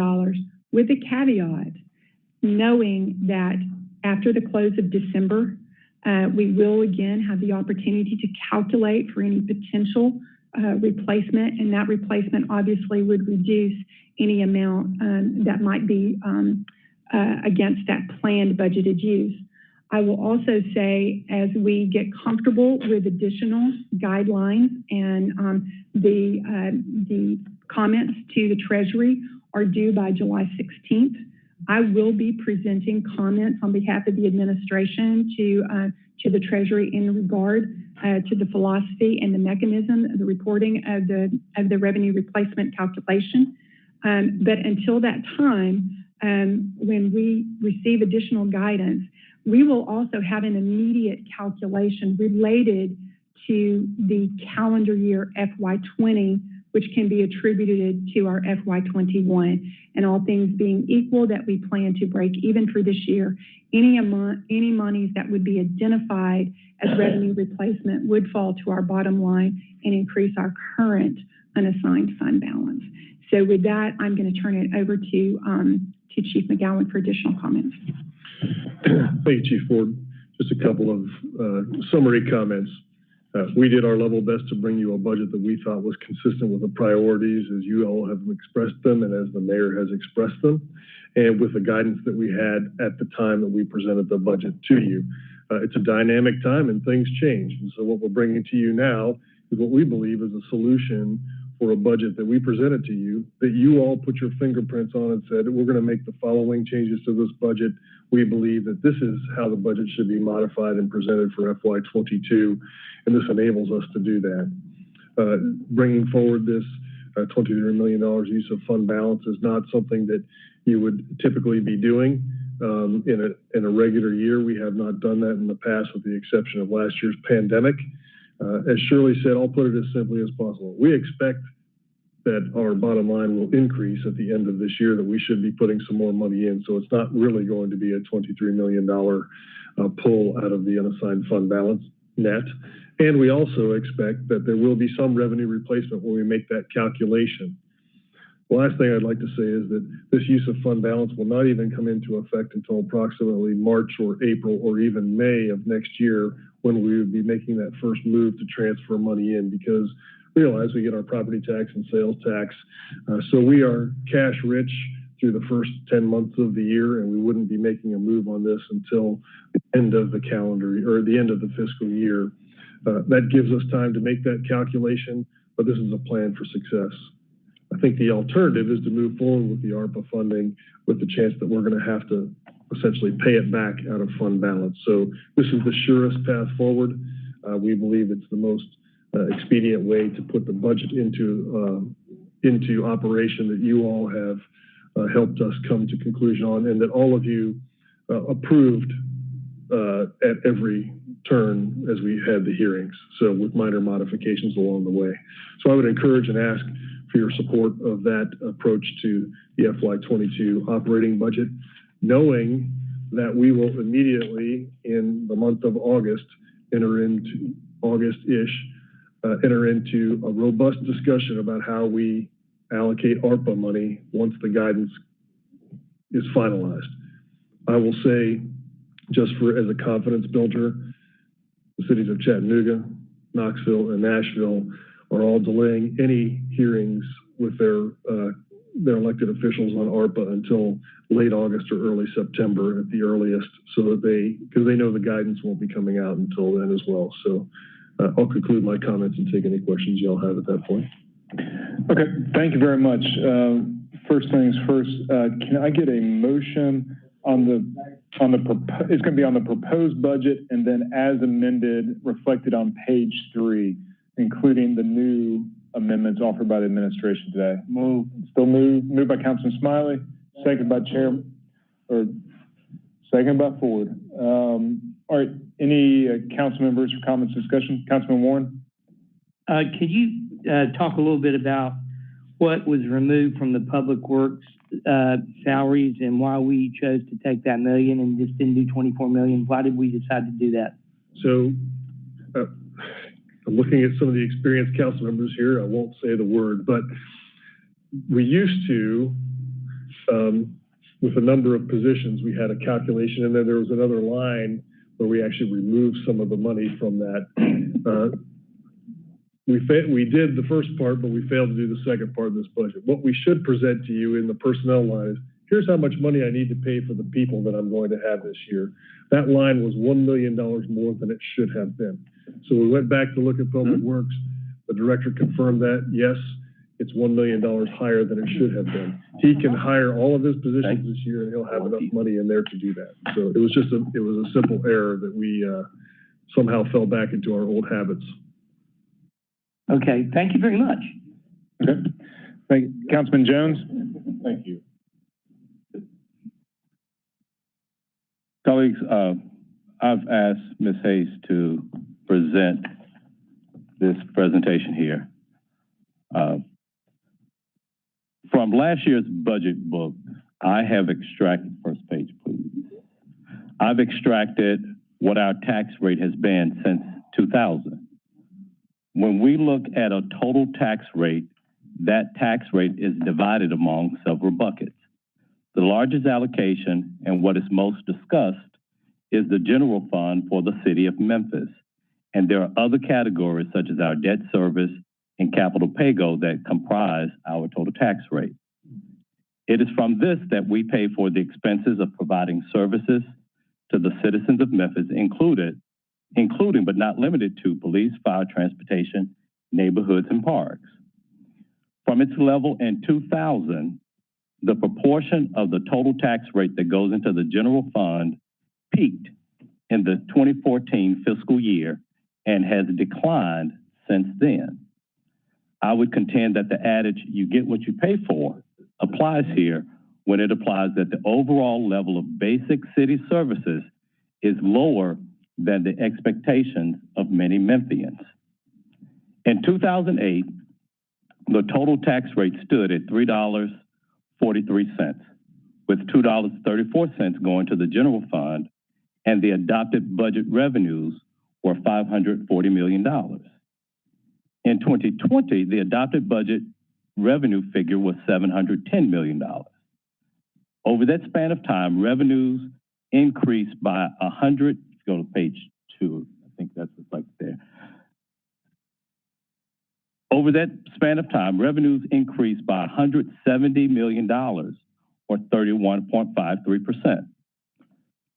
[SPEAKER 11] with a caveat, knowing that after the close of December, we will again have the opportunity to calculate for any potential replacement, and that replacement obviously would reduce any amount that might be against that planned budgeted use. I will also say, as we get comfortable with additional guidelines and the comments to the Treasury are due by July 16th, I will be presenting comments on behalf of the administration to the Treasury in regard to the philosophy and the mechanism of the reporting of the revenue replacement calculation. But until that time, when we receive additional guidance, we will also have an immediate calculation related to the calendar year FY20, which can be attributed to our FY21. And all things being equal, that we plan to break even for this year, any monies that would be identified as revenue replacement would fall to our bottom line and increase our current unassigned fund balance. So with that, I'm going to turn it over to Chief McGowan for additional comments.
[SPEAKER 7] Thank you, Chief Ford. Just a couple of summary comments. We did our level best to bring you a budget that we thought was consistent with the priorities as you all have expressed them and as the mayor has expressed them, and with the guidance that we had at the time that we presented the budget to you. It's a dynamic time and things change. And so what we're bringing to you now is what we believe is a solution for a budget that we presented to you, that you all put your fingerprints on and said, we're going to make the following changes to this budget. We believe that this is how the budget should be modified and presented for FY22, and this enables us to do that. Bringing forward this $23 million use of fund balance is not something that you would typically be doing in a regular year. We have not done that in the past with the exception of last year's pandemic. As Shirley said, I'll put it as simply as possible. We expect that our bottom line will increase at the end of this year, that we should be putting some more money in. So it's not really going to be a $23 million pull out of the unassigned fund balance net. And we also expect that there will be some revenue replacement when we make that calculation. The last thing I'd like to say is that this use of fund balance will not even come into effect until approximately March or April or even May of next year, when we would be making that first move to transfer money in, because realize we get our property tax and sales tax. So we are cash rich through the first 10 months of the year, and we wouldn't be making a move on this until the end of the calendar or the end of the fiscal year. That gives us time to make that calculation, but this is a plan for success. I think the alternative is to move forward with the ARPA funding with the chance that we're going to have to essentially pay it back out of fund balance. So this is the surest path forward. We believe it's the most expedient way to put the budget into operation that you all have helped us come to conclusion on, and that all of you approved at every turn as we had the hearings, so with minor modifications along the way. So I would encourage and ask for your support of that approach to the FY22 operating budget, knowing that we will immediately in the month of August enter into a robust discussion about how we allocate ARPA money once the guidance is finalized. I will say, just as a confidence builder, the cities of Chattanooga, Knoxville, and Nashville are all delaying any hearings with their elected officials on ARPA until late August or early September at the earliest, so that because they know the guidance won't be coming out until then as well. So I'll conclude my comments and take any questions y'all have at that point.
[SPEAKER 1] Okay, thank you very much. First things first, can I get a motion on it's going to be on the proposed budget and then as amended, reflected on page 3, including the new amendments offered by the administration today? Still moved by Councilman Smiley, second by second by Ford. All right, any council members for comments, discussion? Councilman Warren?
[SPEAKER 6] Could you talk a little bit about what was removed from the public works salaries and why we chose to take that $1 million and just didn't do $24 million? Why did we decide to do that?
[SPEAKER 7] So I'm looking at some of the experienced council members here. I won't say the word, but we used to, with a number of positions, we had a calculation, and then there was another line where we actually removed some of the money from that. We did the first part, but we failed to do the second part of this budget. What we should present to you in the personnel line is, here's how much money I need to pay for the people that I'm going to have this year. That line was $1 million more than it should have been. So we went back to look at Public Works. The director confirmed that, yes, it's $1 million higher than it should have been. He can hire all of his positions this year, and he'll have enough money in there to do that. So it was just a simple error that we somehow fell back into our old habits.
[SPEAKER 6] Okay, thank you very much.
[SPEAKER 1] Okay. Thank you. Councilman Jones?
[SPEAKER 5] Thank you. Colleagues, I've asked Ms. Hayes to present this presentation here. From last year's budget book, I have extracted, first page please. I've extracted what our tax rate has been since 2000. When we look at a total tax rate, that tax rate is divided among several buckets. The largest allocation and what is most discussed is the general fund for the city of Memphis. And there are other categories such as our debt service and capital pay-go that comprise our total tax rate. It is from this that we pay for the expenses of providing services to the citizens of Memphis, including but not limited to police, fire, transportation, neighborhoods, and parks. From its level in 2000, the proportion of the total tax rate that goes into the general fund peaked in the 2014 fiscal year and has declined since then. I would contend that the adage, you get what you pay for, applies here when it applies that the overall level of basic city services is lower than the expectations of many Memphians. In 2008, the total tax rate stood at $3.43, with $2.34 going to the general fund, and the adopted budget revenues were $540 million. In 2020, the adopted budget revenue figure was $710 million. Over that span of time, revenues increased by 100, go to page 2, I think that's reflected there. Over that span of time, revenues increased by $170 million, or 31.53%.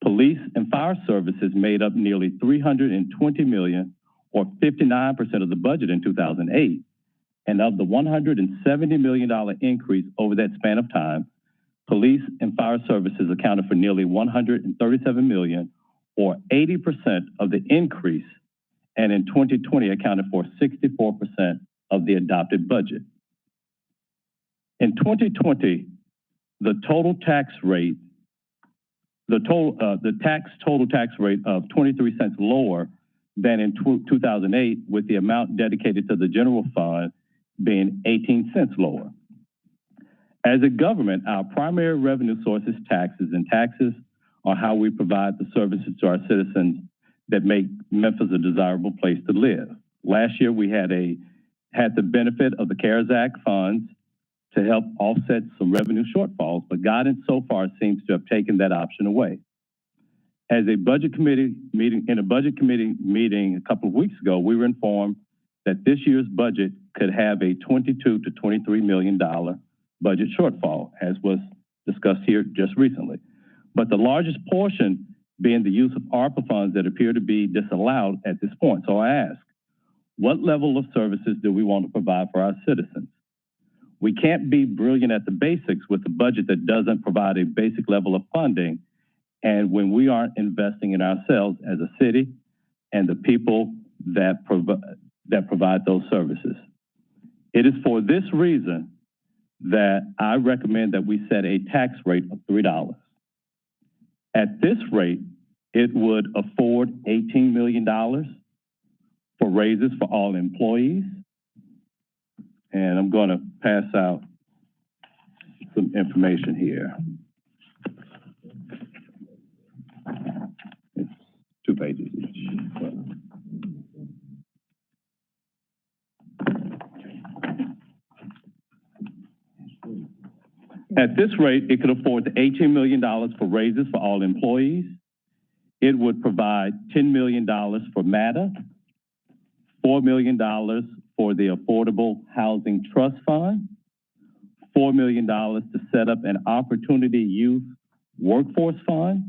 [SPEAKER 5] Police and fire services made up nearly $320 million, or 59% of the budget in 2008. And of the $170 million increase over that span of time, police and fire services accounted for nearly $137 million, or 80% of the increase, and in 2020 accounted for 64% of the adopted budget. In 2020, the total tax rate, total tax rate of 23 cents lower than in 2008, with the amount dedicated to the general fund being 18 cents lower. As a government, our primary revenue source is taxes, and taxes are how we provide the services to our citizens that make Memphis a desirable place to live. Last year, we had the benefit of the CARES Act funds to help offset some revenue shortfalls, but guidance so far seems to have taken that option away. As a budget committee meeting, in a budget committee meeting a couple of weeks ago, we were informed that this year's budget could have a $22 to $23 million budget shortfall, as was discussed here just recently. But the largest portion being the use of ARPA funds that appear to be disallowed at this point. So I ask, what level of services do we want to provide for our citizens? We can't be brilliant at the basics with a budget that doesn't provide a basic level of funding, and when we aren't investing in ourselves as a city and the people that provide those services. It is for this reason that I recommend that we set a tax rate of $3. At this rate, it would afford $18 million for raises for all employees. And I'm going to pass out some information here. It's 2 pages each. At this rate, it could afford the $18 million for raises for all employees. It would provide $10 million for MATA, $4 million for the Affordable Housing Trust Fund, $4 million to set up an Opportunity Youth Workforce Fund.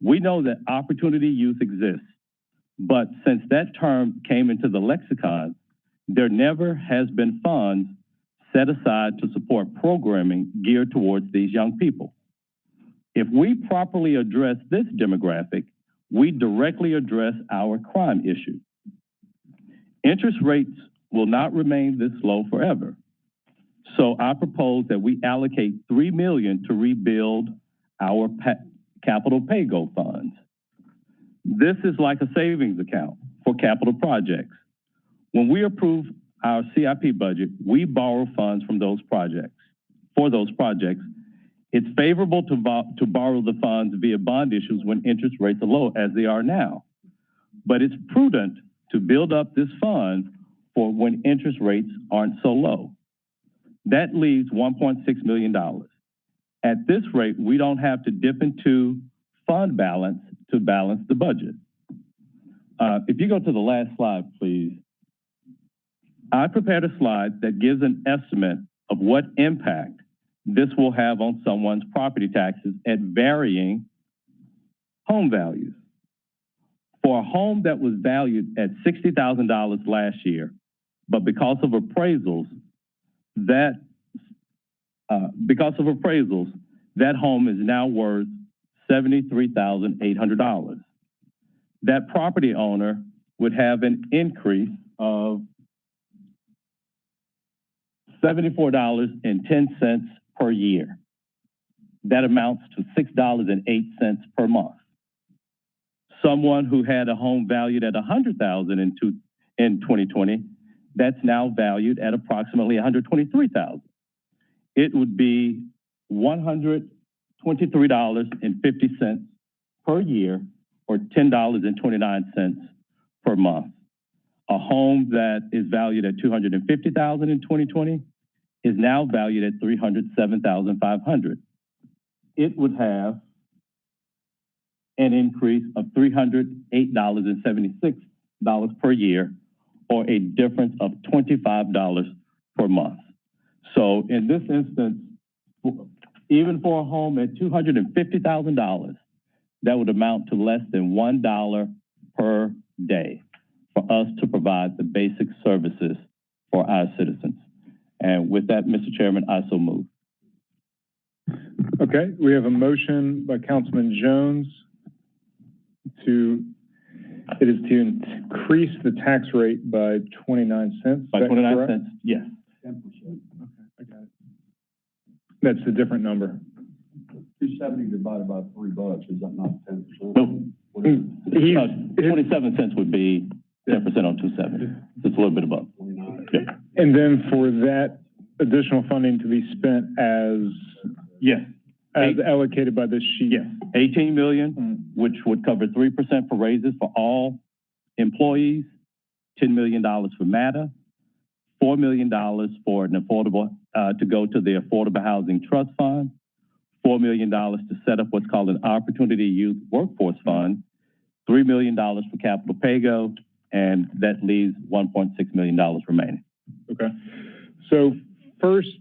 [SPEAKER 5] We know that Opportunity Youth exists, but since that term came into the lexicon, there never has been funds set aside to support programming geared towards these young people. If we properly address this demographic, we directly address our crime issue. Interest rates will not remain this low forever. So I propose that we allocate $3 million to rebuild our capital pay-go funds. This is like a savings account for capital projects. When we approve our CIP budget, we borrow funds from those projects. For those projects, it's favorable to borrow the funds via bond issues when interest rates are low, as they are now. But it's prudent to build up this fund for when interest rates aren't so low. That leaves $1.6 million. At this rate, we don't have to dip into fund balance to balance the budget. If you go to the last slide, please. I prepared a slide that gives an estimate of what impact this will have on someone's property taxes at varying home values. For a home that was valued at $60,000 last year, but because of appraisals, that home is now worth $73,800. That property owner would have an increase of $74.10 per year. That amounts to $6.08 per month. Someone who had a home valued at $100,000 in 2020, that's now valued at approximately $123,000. It would be $123.50 per year, or $10.29 per month. A home that is valued at $250,000 in 2020 is now valued at $307,500. It would have an increase of $308.76 per year, or a difference of $25 per month. So in this instance, even for a home at $250,000, that would amount to less than $1 per day for us to provide the basic services for our citizens. And with that, Mr. Chairman, I so move.
[SPEAKER 1] Okay, we have a motion by Councilman Jones to increase the tax rate by 29 cents.
[SPEAKER 5] By 29 cents, yes.
[SPEAKER 1] 10%. Okay, I got it. That's a different number.
[SPEAKER 12] 270 divided by $3, is that not 10%?
[SPEAKER 5] No. 27 cents would be 10% on 270. It's a little bit above. Yeah.
[SPEAKER 1] And then for that additional funding to be spent as allocated by this sheet.
[SPEAKER 5] Yes, $18 million, which would cover 3% for raises for all employees, $10 million for MATA, $4 million for an affordable to go to the Affordable Housing Trust Fund, $4 million to set up what's called an Opportunity Youth Workforce Fund, $3 million for capital pay-go, and that leaves $1.6 million remaining.
[SPEAKER 1] Okay. So first,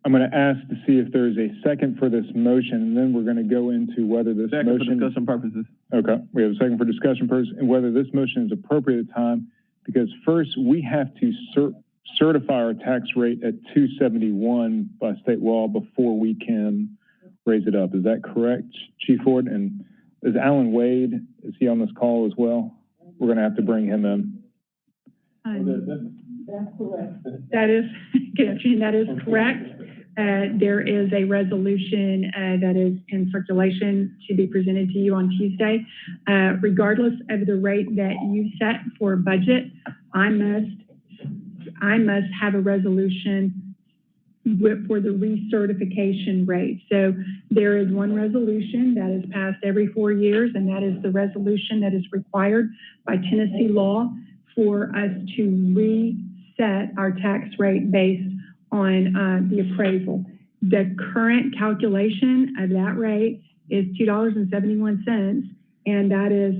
[SPEAKER 1] I'm going to ask to see if there's a second for this motion, and then we're going to go into whether this motion...
[SPEAKER 9] for discussion purposes.
[SPEAKER 1] Okay. We have a second for discussion purposes, and whether this motion is appropriate at the time, because first we have to certify our tax rate at 271 by state law before we can raise it up. Is that correct, Chief Ford? And is Alan Wade, is he on this call as well? We're going to have to bring him in.
[SPEAKER 11] That's correct. That is, good afternoon, that is correct. There is a resolution that is in circulation to be presented to you on Tuesday. Regardless of the rate that you set for budget, I must have a resolution for the recertification rate. So there is one resolution that is passed every 4 years, and that is the resolution that is required by Tennessee law for us to reset our tax rate based on the appraisal. The current calculation of that rate is $2.71, and that is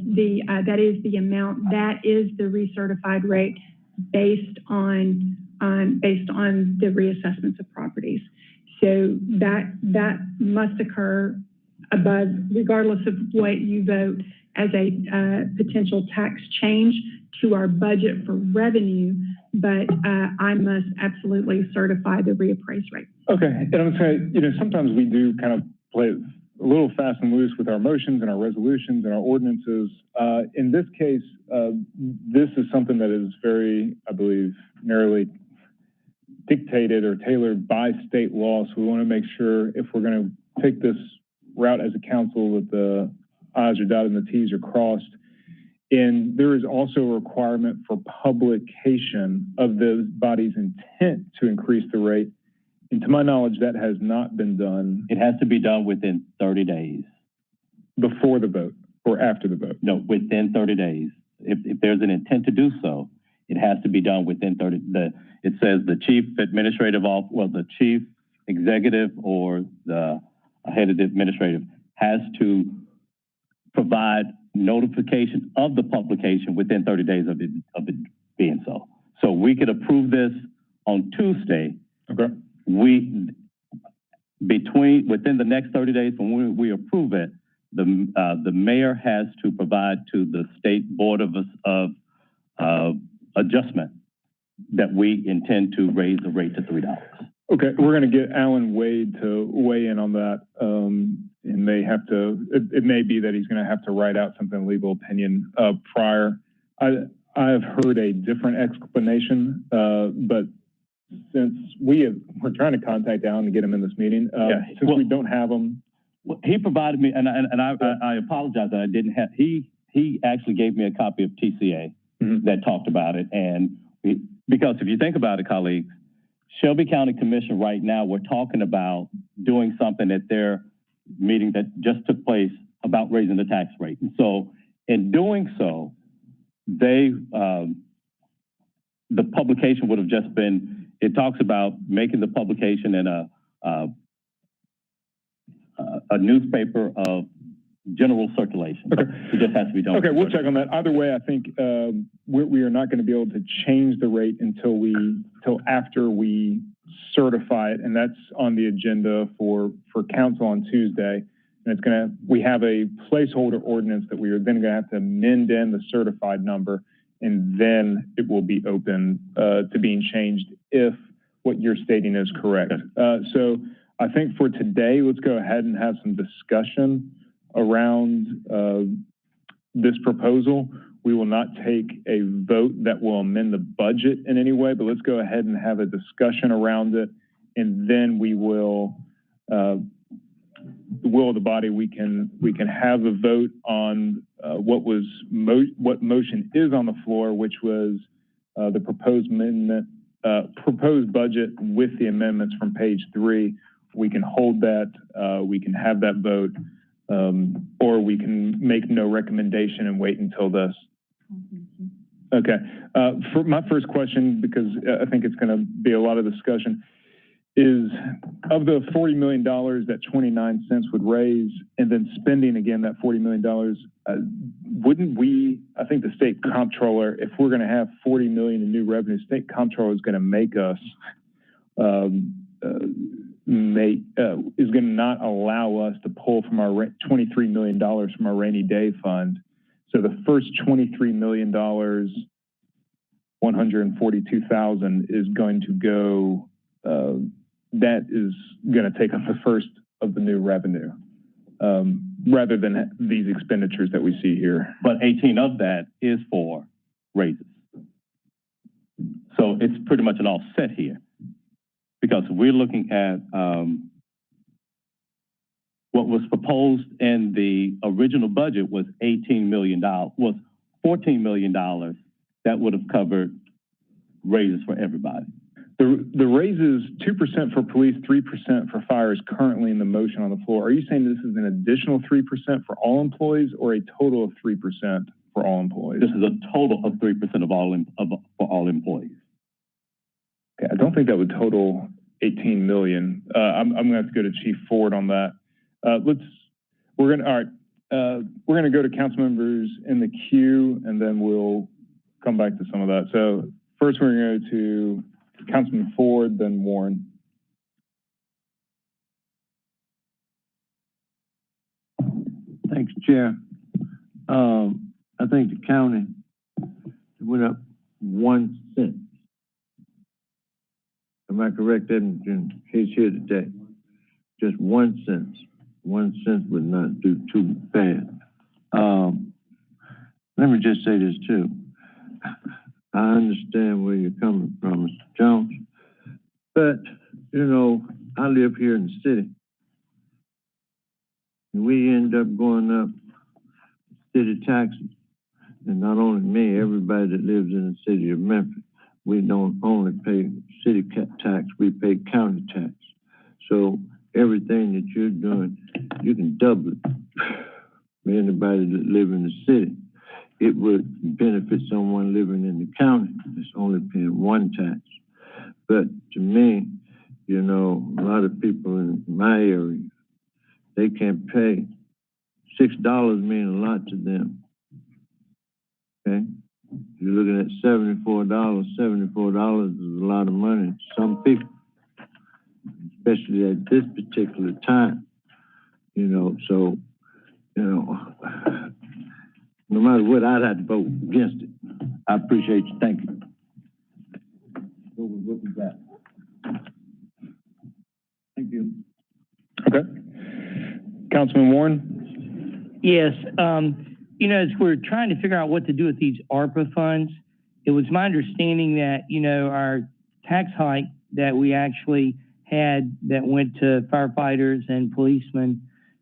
[SPEAKER 11] the amount, that is the recertified rate based on based on the reassessments of properties. So that must occur above, regardless of what you vote as a potential tax change to our budget for revenue, but I must absolutely certify the reappraise rate.
[SPEAKER 1] Okay, and I'm saying, sometimes we do kind of play a little fast and loose with our motions and our resolutions and our ordinances. In this case, this is something that is very, I believe, narrowly dictated or tailored by state law. So we want to make sure if we're going to take this route as a council that the I's are dotted and the T's are crossed. And there is also a requirement for publication of the body's intent to increase the rate. And to my knowledge, that has not been done.
[SPEAKER 5] It has to be done within 30 days.
[SPEAKER 1] Before the vote or after the vote?
[SPEAKER 5] No, within 30 days. If there's an intent to do so, it has to be done within 30. It says the chief administrative officer, well, the chief executive or the head of the administrative has to provide notification of the publication within 30 days of it being so. So we could approve this on Tuesday.
[SPEAKER 1] Okay.
[SPEAKER 5] Within the next 30 days when we approve it, the mayor has to provide to the state board of adjustment that we intend to raise the rate to $3.
[SPEAKER 1] Okay, we're going to get Alan Wade to weigh in on that. And they have to, it may be that he's going to have to write out something legal opinion prior. I have heard a different explanation, but since we're trying to contact Alan to get him in this meeting, since we don't have him.
[SPEAKER 5] Well, he provided me, and I apologize that I didn't have, he actually gave me a copy of TCA that talked about it. And because if you think about it, colleagues, Shelby County Commission right now, we're talking about doing something at their meeting that just took place about raising the tax rate. And so in doing so, the publication would have just been, it talks about making the publication in a newspaper of general circulation.
[SPEAKER 1] Okay.
[SPEAKER 5] It just has to be done.
[SPEAKER 1] Okay, we'll check on that. Either way, I think we are not going to be able to change the rate until after we certify it, and that's on the agenda for council on Tuesday. And we have a placeholder ordinance that we are then going to have to amend in the certified number, and then it will be open to being changed if what you're stating is correct. So I think for today, let's go ahead and have some discussion around this proposal. We will not take a vote that will amend the budget in any way, but let's go ahead and have a discussion around it, and then we will, the will of the body, we can have a vote on what motion is on the floor, which was the proposed amendment, proposed budget with the amendments from page 3. We can hold that, we can have that vote, or we can make no recommendation and wait until this. Okay. For my first question, because I think it's going to be a lot of discussion, is of the $40 million that 29 cents would raise, and then spending again that $40 million, wouldn't we, I think the state comptroller, if we're going to have 40 million in new revenue, state comptroller is going to make us, is going to not allow us to pull from our $23 million from our rainy day fund. So the first $23 million, 142,000 is going to go, that is going to take up the first of the new revenue, rather than these expenditures that we see here.
[SPEAKER 5] But 18 of that is for raises. So it's pretty much an offset here. Because we're looking at what was proposed in the original budget was $18 million, was $14 million that would have covered raises for everybody.
[SPEAKER 1] The raises 2% for police, 3% for fire is currently in the motion on the floor. Are you saying this is an additional 3% for all employees, or a total of 3% for all employees?
[SPEAKER 5] This is a total of 3% for all employees.
[SPEAKER 1] Okay, I don't think that would total 18 million. I'm going to have to go to Chief Ford on that. We're going to go to council members in the queue, and then we'll come back to some of that. So first we're going to go to Councilman Ford, then Warren.
[SPEAKER 13] Thanks, Chair. I think the county went up 1 cent. Am I correct, Edmund? He's here today. Just 1 cent. 1 cent would not do too bad. Let me just say this too. I understand where you're coming from, Mr. Jones, but you know, I live here in the city. And we end up going up city taxes. And not only me, everybody that lives in the city of Memphis. We don't only pay city tax, we pay county tax. So everything that you're doing, you can double it for anybody that live in the city. It would benefit someone living in the county that's only paying one tax. But to me, you know, a lot of people in my area, they can't pay. $6 mean a lot to them. Okay? You're looking at $74. $74 is a lot of money to some people, especially at this particular time. You know, so, you know, no matter what, I'd have to vote against it. I appreciate you. Thank you. What was that? Thank you.
[SPEAKER 1] Okay. Councilman Warren?
[SPEAKER 6] Yes, you know, as we're trying to figure out what to do with these ARPA funds, it was my understanding that, you know, our tax hike that we actually had that went to firefighters and policemen,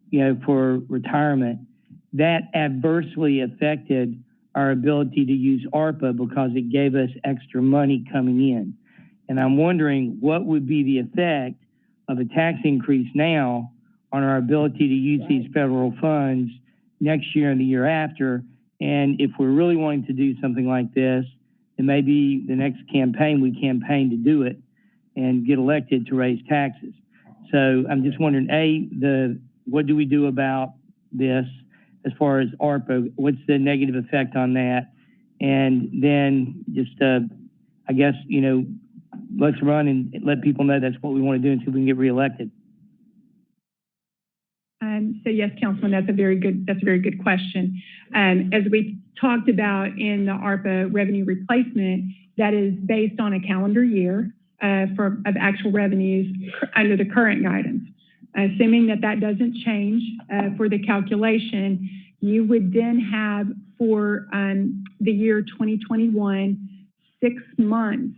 [SPEAKER 6] you know, for retirement, that adversely affected our ability to use ARPA because it gave us extra money coming in. And I'm wondering what would be the effect of a tax increase now on our ability to use these federal funds next year and the year after. And if we're really wanting to do something like this, then maybe the next campaign we campaign to do it and get elected to raise taxes. So I'm just wondering, what do we do about this as far as ARPA? What's the negative effect on that? And then just, I guess, you know, let's run and let people know that's what we want to do until we can get reelected.
[SPEAKER 11] So yes, Councilman, that's a very good question. As we talked about in the ARPA revenue replacement, that is based on a calendar year of actual revenues under the current guidance. Assuming that that doesn't change for the calculation, you would then have for the year 2021, 6 months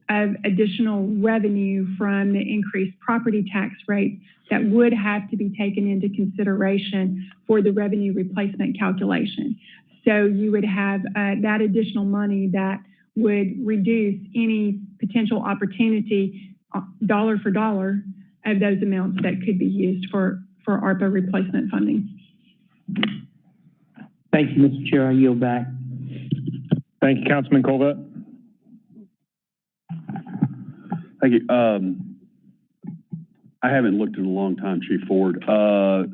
[SPEAKER 11] of additional revenue from the increased property tax rate that would have to be taken into consideration for the revenue replacement calculation. So you would have that additional money that would reduce any potential opportunity, dollar for dollar, of those amounts that could be used for ARPA replacement funding.
[SPEAKER 6] Thank you, Mr. Chair. I yield back.
[SPEAKER 1] Thank you, Councilman Colvett.
[SPEAKER 12] Thank you. I haven't looked in a long time, Chief Ford. Are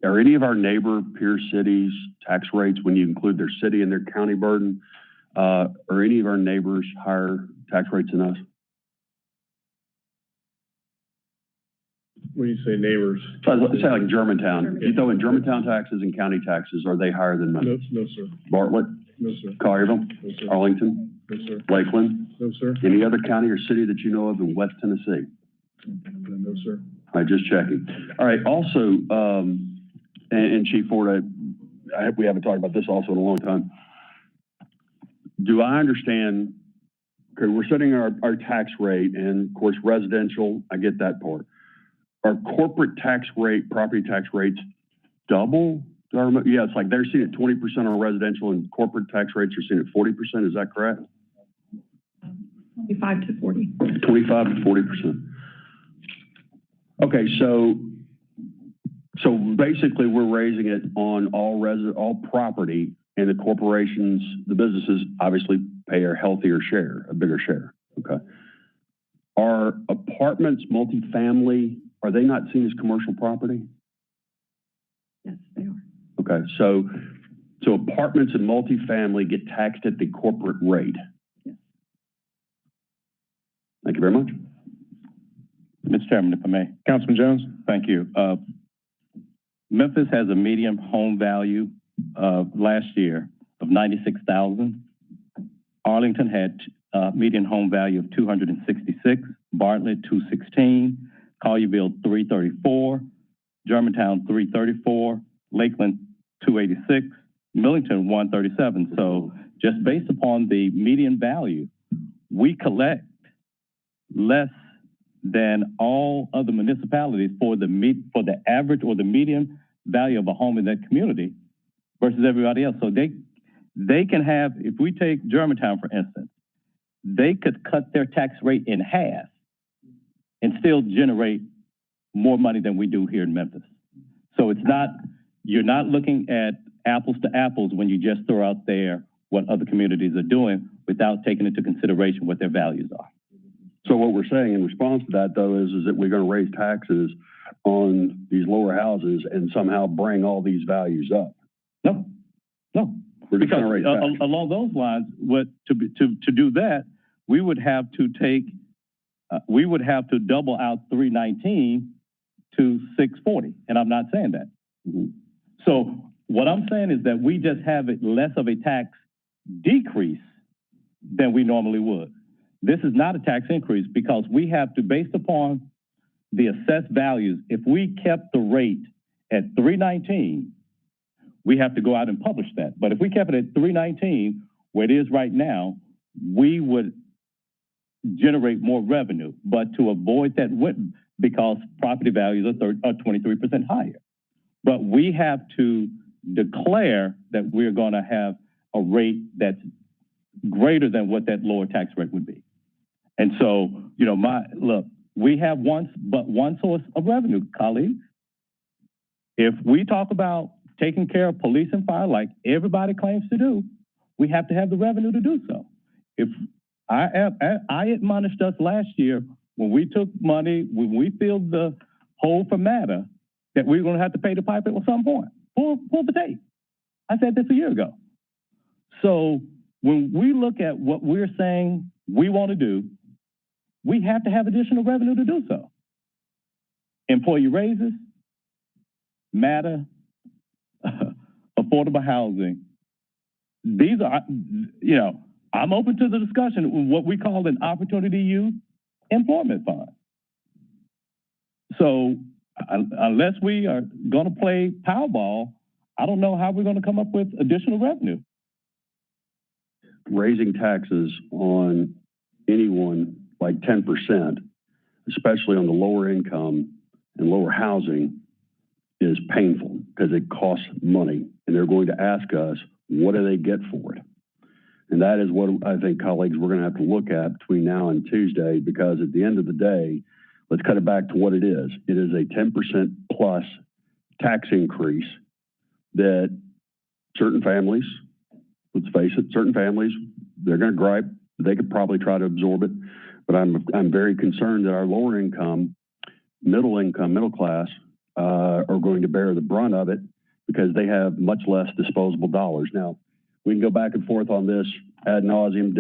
[SPEAKER 12] any of our neighbor peer cities tax rates, when you include their city and their county burden, are any of our neighbors higher tax rates than us?
[SPEAKER 7] When you say neighbors?
[SPEAKER 12] Say like Germantown. You throw in Germantown taxes and county taxes, are they higher than Memphis?
[SPEAKER 7] No, sir.
[SPEAKER 12] Bartlett?
[SPEAKER 7] No, sir.
[SPEAKER 12] Collierville?
[SPEAKER 7] No, sir.
[SPEAKER 12] Arlington?
[SPEAKER 7] No, sir.
[SPEAKER 12] Lakeland?
[SPEAKER 7] No, sir.
[SPEAKER 12] Any other county or city that you know of in West Tennessee?
[SPEAKER 7] No, sir.
[SPEAKER 12] All right, just checking. All right, also, and Chief Ford, we haven't talked about this also in a long time. Do I understand, okay, we're setting our tax rate, and of course residential, I get that part. Our corporate tax rate, property tax rates double? Yeah, it's like they're seeing it 20% on residential, and corporate tax rates are seeing it 40%, is that correct?
[SPEAKER 11] 25 to 40.
[SPEAKER 12] 25 to 40%. Okay, so basically we're raising it on all property, and the corporations, the businesses obviously pay a healthier share, a bigger share. Okay. Are apartments, multifamily, are they not seen as commercial property?
[SPEAKER 11] Yes, they are.
[SPEAKER 12] Okay, so apartments and multifamily get taxed at the corporate rate.
[SPEAKER 11] Yes.
[SPEAKER 12] Thank you very much.
[SPEAKER 5] Mr. Chairman, if I may.
[SPEAKER 1] Councilman Jones?
[SPEAKER 5] Thank you. Memphis has a median home value last year of $96,000. Arlington had median home value of $266, Bartlett $216, Collierville $334, Germantown $334, Lakeland $286, Millington $137. So just based upon the median value, we collect less than all other municipalities for the average or the median value of a home in that community versus everybody else. So they can have, if we take Germantown, for instance, they could cut their tax rate in half and still generate more money than we do here in Memphis. So it's not, you're not looking at apples to apples when you just throw out there what other communities are doing without taking into consideration what their values are.
[SPEAKER 12] So what we're saying in response to that, though, is that we're going to raise taxes on these lower houses and somehow bring all these values up.
[SPEAKER 5] No.
[SPEAKER 12] We're just
[SPEAKER 5] Because
[SPEAKER 12] going to raise taxes.
[SPEAKER 5] along those lines, to do that, we would have to double out 319 to 640, and I'm not saying that.
[SPEAKER 12] Mm-hmm.
[SPEAKER 5] So what I'm saying is that we just have it less of a tax decrease than we normally would. This is not a tax increase because we have to, based upon the assessed values, if we kept the rate at 319, we have to go out and publish that. But if we kept it at 319, where it is right now, we would generate more revenue. But to avoid that, because property values are 23% higher. But we have to declare that we're going to have a rate that's greater than what that lower tax rate would be. And so, we have one source of revenue, colleagues. If we talk about taking care of police and fire like everybody claims to do, we have to have the revenue to do so. If I admonished us last year when we took money, when we filled the hole for MATA, that we were going to have to pay the piper at some point. Pull the tape. I said this a year ago. So when we look at what we're saying we want to do, we have to have additional revenue to do so. Employee raises, MATA, affordable housing. These are, I'm open to the discussion of what we call an opportunity youth employment fund. So unless we are going to play Powerball, I don't know how we're going to come up with additional revenue.
[SPEAKER 12] Raising taxes on anyone like 10%, especially on the lower income and lower housing, is painful because it costs money, and they're going to ask us, what do they get for it? And that is what I think, colleagues, we're going to have to look at between now and Tuesday, because at the end of the day, let's cut it back to what it is. It is a 10% plus tax increase that certain families, let's face it, certain families, they're going to gripe. They could probably try to absorb it. But I'm very concerned that our lower income, middle class, are going to bear the brunt of it because they have much less disposable dollars. Now, we can go back and forth on this ad nauseum.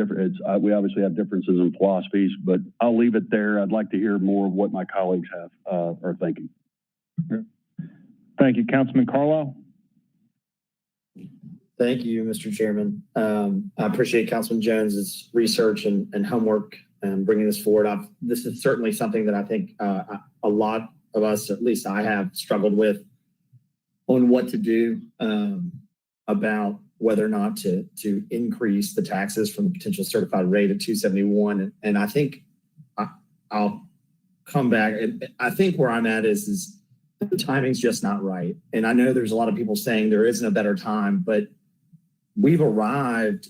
[SPEAKER 12] We obviously have differences in philosophies, but I'll leave it there. I'd like to hear more of what my colleagues are thinking.
[SPEAKER 1] Thank you, Councilman Carlisle.
[SPEAKER 3] Thank you, Mr. Chairman. I appreciate Councilman Jones's research and homework and bringing this forward. This is certainly something that I think a lot of us, at least I have, struggled with on what to do about whether or not to increase the taxes from the potential certified rate of 271. And I think I'll come back. I think where I'm at is the timing's just not right. And I know there's a lot of people saying there isn't a better time, but we've arrived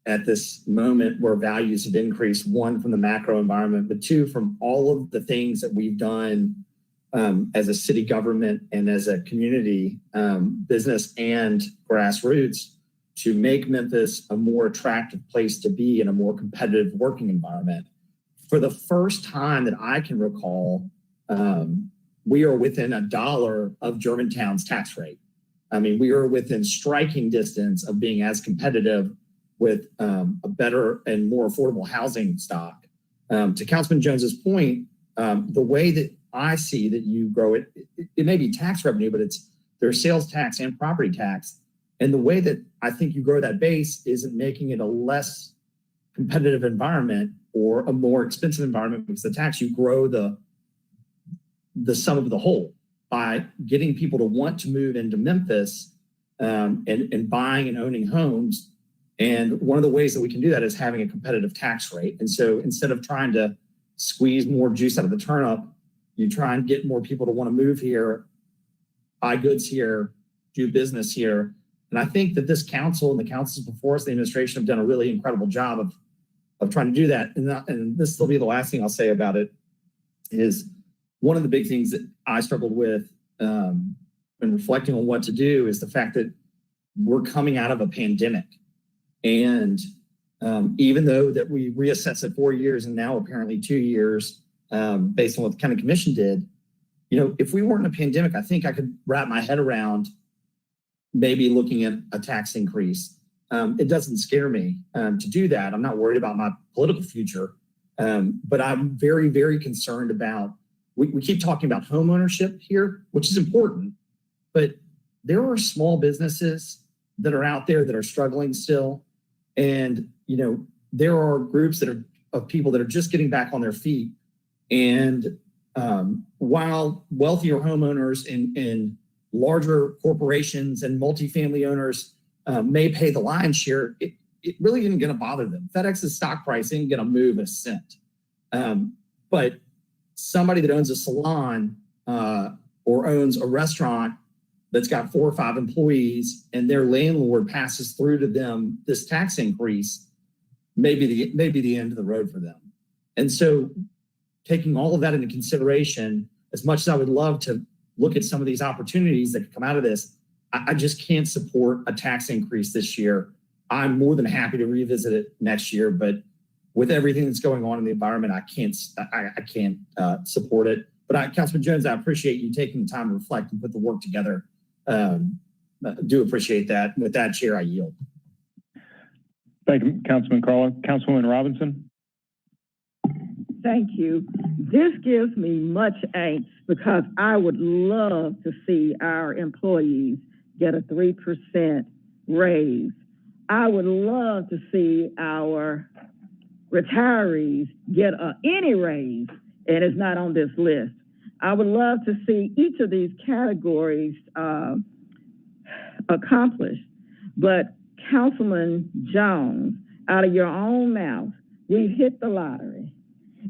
[SPEAKER 3] at this moment where values have increased, one, from the macro environment, but two, from all of the things that we've done as a city government and as a community, business and grassroots, to make Memphis a more attractive place to be in a more competitive working environment. For the first time that I can recall, we are within $1 of Germantown's tax rate. I mean, we are within striking distance of being as competitive with a better and more affordable housing stock To Councilman Jones's point, the way that I see that you grow it, it may be tax revenue, but there's sales tax and property tax. And the way that I think you grow that base isn't making it a less competitive environment or a more expensive environment, because the tax, you grow the sum of the whole by getting people to want to move into Memphis and buying and owning homes. And one of the ways that we can do that is having a competitive tax rate. And so instead of trying to squeeze more juice out of the turnip, you try and get more people to want to move here, buy goods here, do business here. And I think that this council and the councils before us, the administration, have done a really incredible job of trying to do that. And this will be the last thing I'll say about it, is one of the big things that I struggled with and reflecting on what to do is the fact that we're coming out of a pandemic. And even though that we reassessed at 4 years and now apparently 2 years, based on what the county commission did, if we weren't in a pandemic, I think I could wrap my head around maybe looking at a tax increase. It doesn't scare me to do that. I'm not worried about my political future, but I'm very, very concerned about, we keep talking about home ownership here, which is important, but there are small businesses that are out there that are struggling still. And, there are groups of people that are just getting back on their feet. And while wealthier homeowners and larger corporations and multifamily owners may pay the lion's share, it really isn't going to bother them. FedEx's stock price ain't going to move a cent. But somebody that owns a salon or owns a restaurant that's got 4 or 5 employees and their landlord passes through to them this tax increase, maybe the end of the road for them. And so taking all of that into consideration, as much as I would love to look at some of these opportunities that could come out of this, I just can't support a tax increase this year. I'm more than happy to revisit it next year, but with everything that's going on in the environment, I can't support it. But Councilman Jones, I appreciate you taking the time to reflect and put the work together. Do appreciate that. With that, Chair, I yield.
[SPEAKER 1] Thank you, Councilman Carla. Councilwoman Robinson?
[SPEAKER 8] Thank you. This gives me much angst because I would love to see our employees get a 3% raise. I would love to see our retirees get any raise, and it's not on this list. I would love to see each of these categories accomplished. But Councilman Jones, out of your own mouth, we've hit the lottery.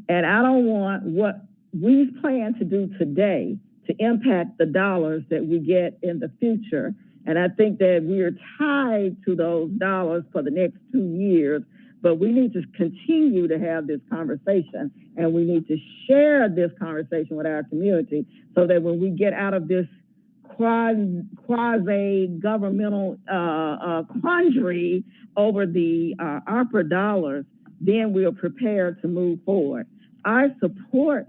[SPEAKER 8] And I don't want what we plan to do today to impact the dollars that we get in the future. And I think that we are tied to those dollars for the next 2 years, but we need to continue to have this conversation, and we need to share this conversation with our community so that when we get out of this quasi-governmental quandary over the ARPA dollars, then we're prepared to move forward. I support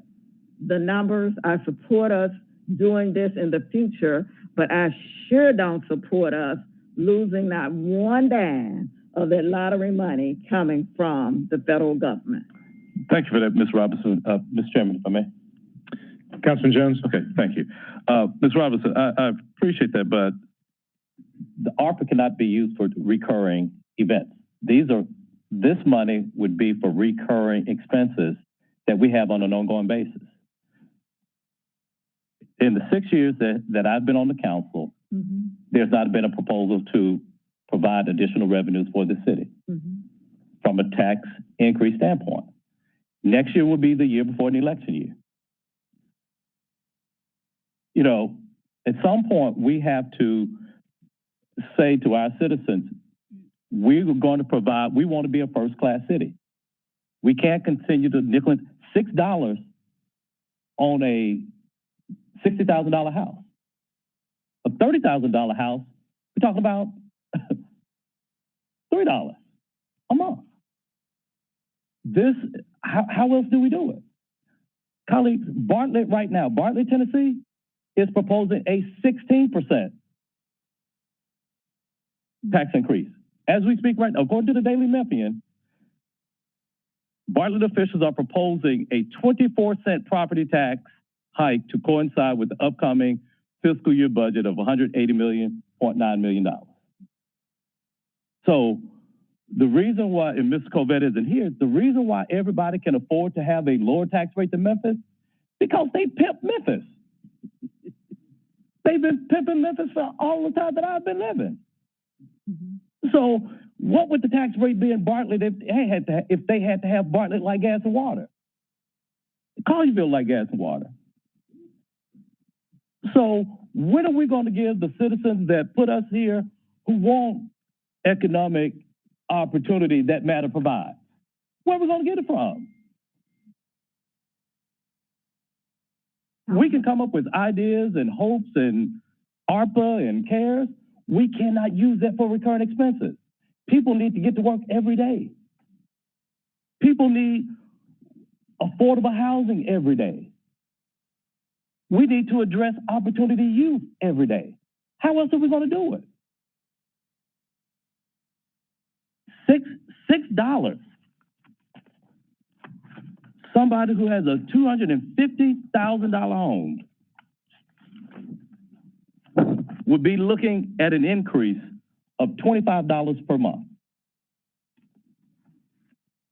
[SPEAKER 8] the numbers. I support us doing this in the future, but I sure don't support us losing not one dime of that lottery money coming from the federal government.
[SPEAKER 5] Thank you for that, Ms. Robinson. Mr. Chairman, if I may.
[SPEAKER 1] Councilman Jones?
[SPEAKER 5] Okay, thank you. Ms. Robinson, I appreciate that, but the ARPA cannot be used for recurring events. This money would be for recurring expenses that we have on an ongoing basis. In the 6 years that I've been on the council, there's not been a proposal to provide additional revenues for the city from a tax increase standpoint. Next year will be the year before an election year. At some point we have to say to our citizens, we want to be a first-class city. We can't continue to nickel $6 on a $60,000 house. A $30,000 house, we're talking about $3 a month. How else do we do it? Colleagues, Bartlett, Tennessee, is proposing a 16% tax increase. As we speak right now, according to the Daily Memphian, Bartlett officials are proposing a 24-cent property tax hike to coincide with the upcoming fiscal year budget of $180.9 million. So the reason why, and Mr. Covett isn't here, the reason why everybody can afford to have a lower tax rate than Memphis, because they pimp Memphis. They've been pimping Memphis for all the time that I've been living. So what would the tax rate be in Bartlett if they had to have Bartlett like gas and water? Colleyville like gas and water. So when are we going to give the citizens that put us here who want economic opportunity that Matter provides? Where are we going to get it from? We can come up with ideas and hopes and ARPA and CARES. We cannot use that for recurring expenses. People need to get to work every day. People need affordable housing every day. We need to address opportunity youth every day. How else are we going to do it? $6. Somebody who has a $250,000 home would be looking at an increase of $25 per month.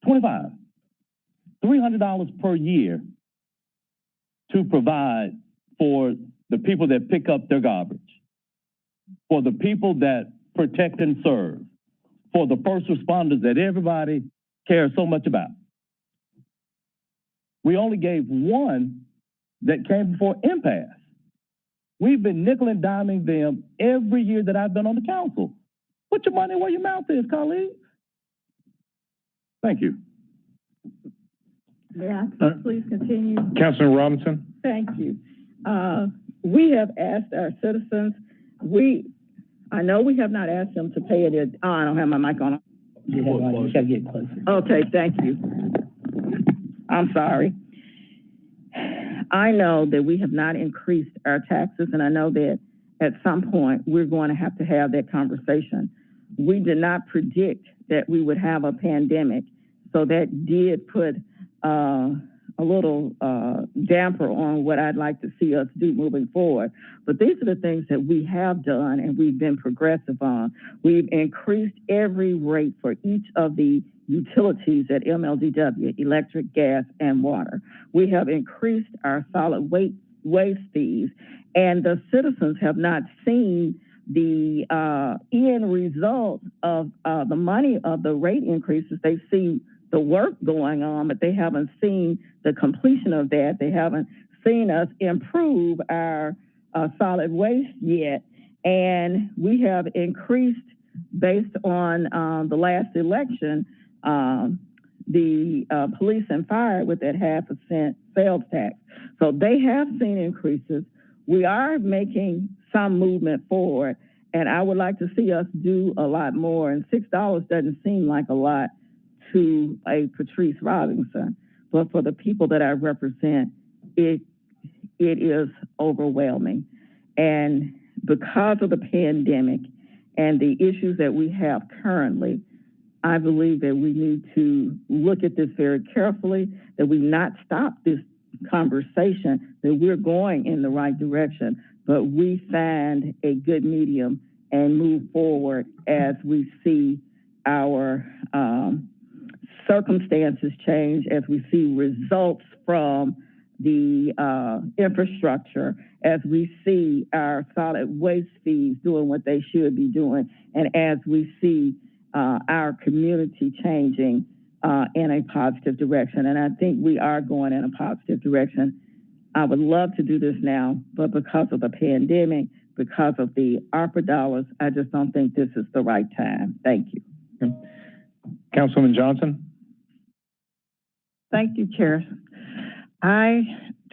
[SPEAKER 5] $300 per year to provide for the people that pick up their garbage, for the people that protect and serve, for the first responders that everybody cares so much about. We only gave one that came before impasse. We've been nickel and diming them every year that I've been on the council. Put your money where your mouth is, colleagues. Thank you.
[SPEAKER 8] May I please continue?
[SPEAKER 1] Councilman Robinson?
[SPEAKER 8] Thank you. We have asked our citizens, I know we have not asked them to pay it. Oh, I don't have my mic on.
[SPEAKER 6] You gotta get closer.
[SPEAKER 8] Okay, thank you. I'm sorry. I know that we have not increased our taxes, and I know that at some point we're going to have that conversation. We did not predict that we would have a pandemic, so that did put a little damper on what I'd like to see us do moving forward. But these are the things that we have done and we've been progressive on. We've increased every rate for each of the utilities at MLDW, electric, gas, and water. We have increased our solid waste fees, and the citizens have not seen the end result of the money of the rate increases. They see the work going on, but they haven't seen the completion of that. They haven't seen us improve our solid waste yet. And we have increased, based on the last election, the police and fire with that 0.5% sales tax. So they have seen increases. We are making some movement forward, and I would like to see us do a lot more. And $6 doesn't seem like a lot to a Patrice Robinson, but for the people that I represent, it is overwhelming. And because of the pandemic and the issues that we have currently, I believe that we need to look at this very carefully, that we not stop this conversation, that we're going in the right direction, but we find a good medium and move forward as we see our circumstances change, as we see results from the infrastructure, as we see our solid waste fees doing what they should be doing, and as we see our community changing in a positive direction. And I think we are going in a positive direction. I would love to do this now, but because of the pandemic, because of the ARPA dollars, I just don't think this is the right time. Thank you.
[SPEAKER 1] Okay. Councilwoman Johnson?
[SPEAKER 8] Thank you, Chair. I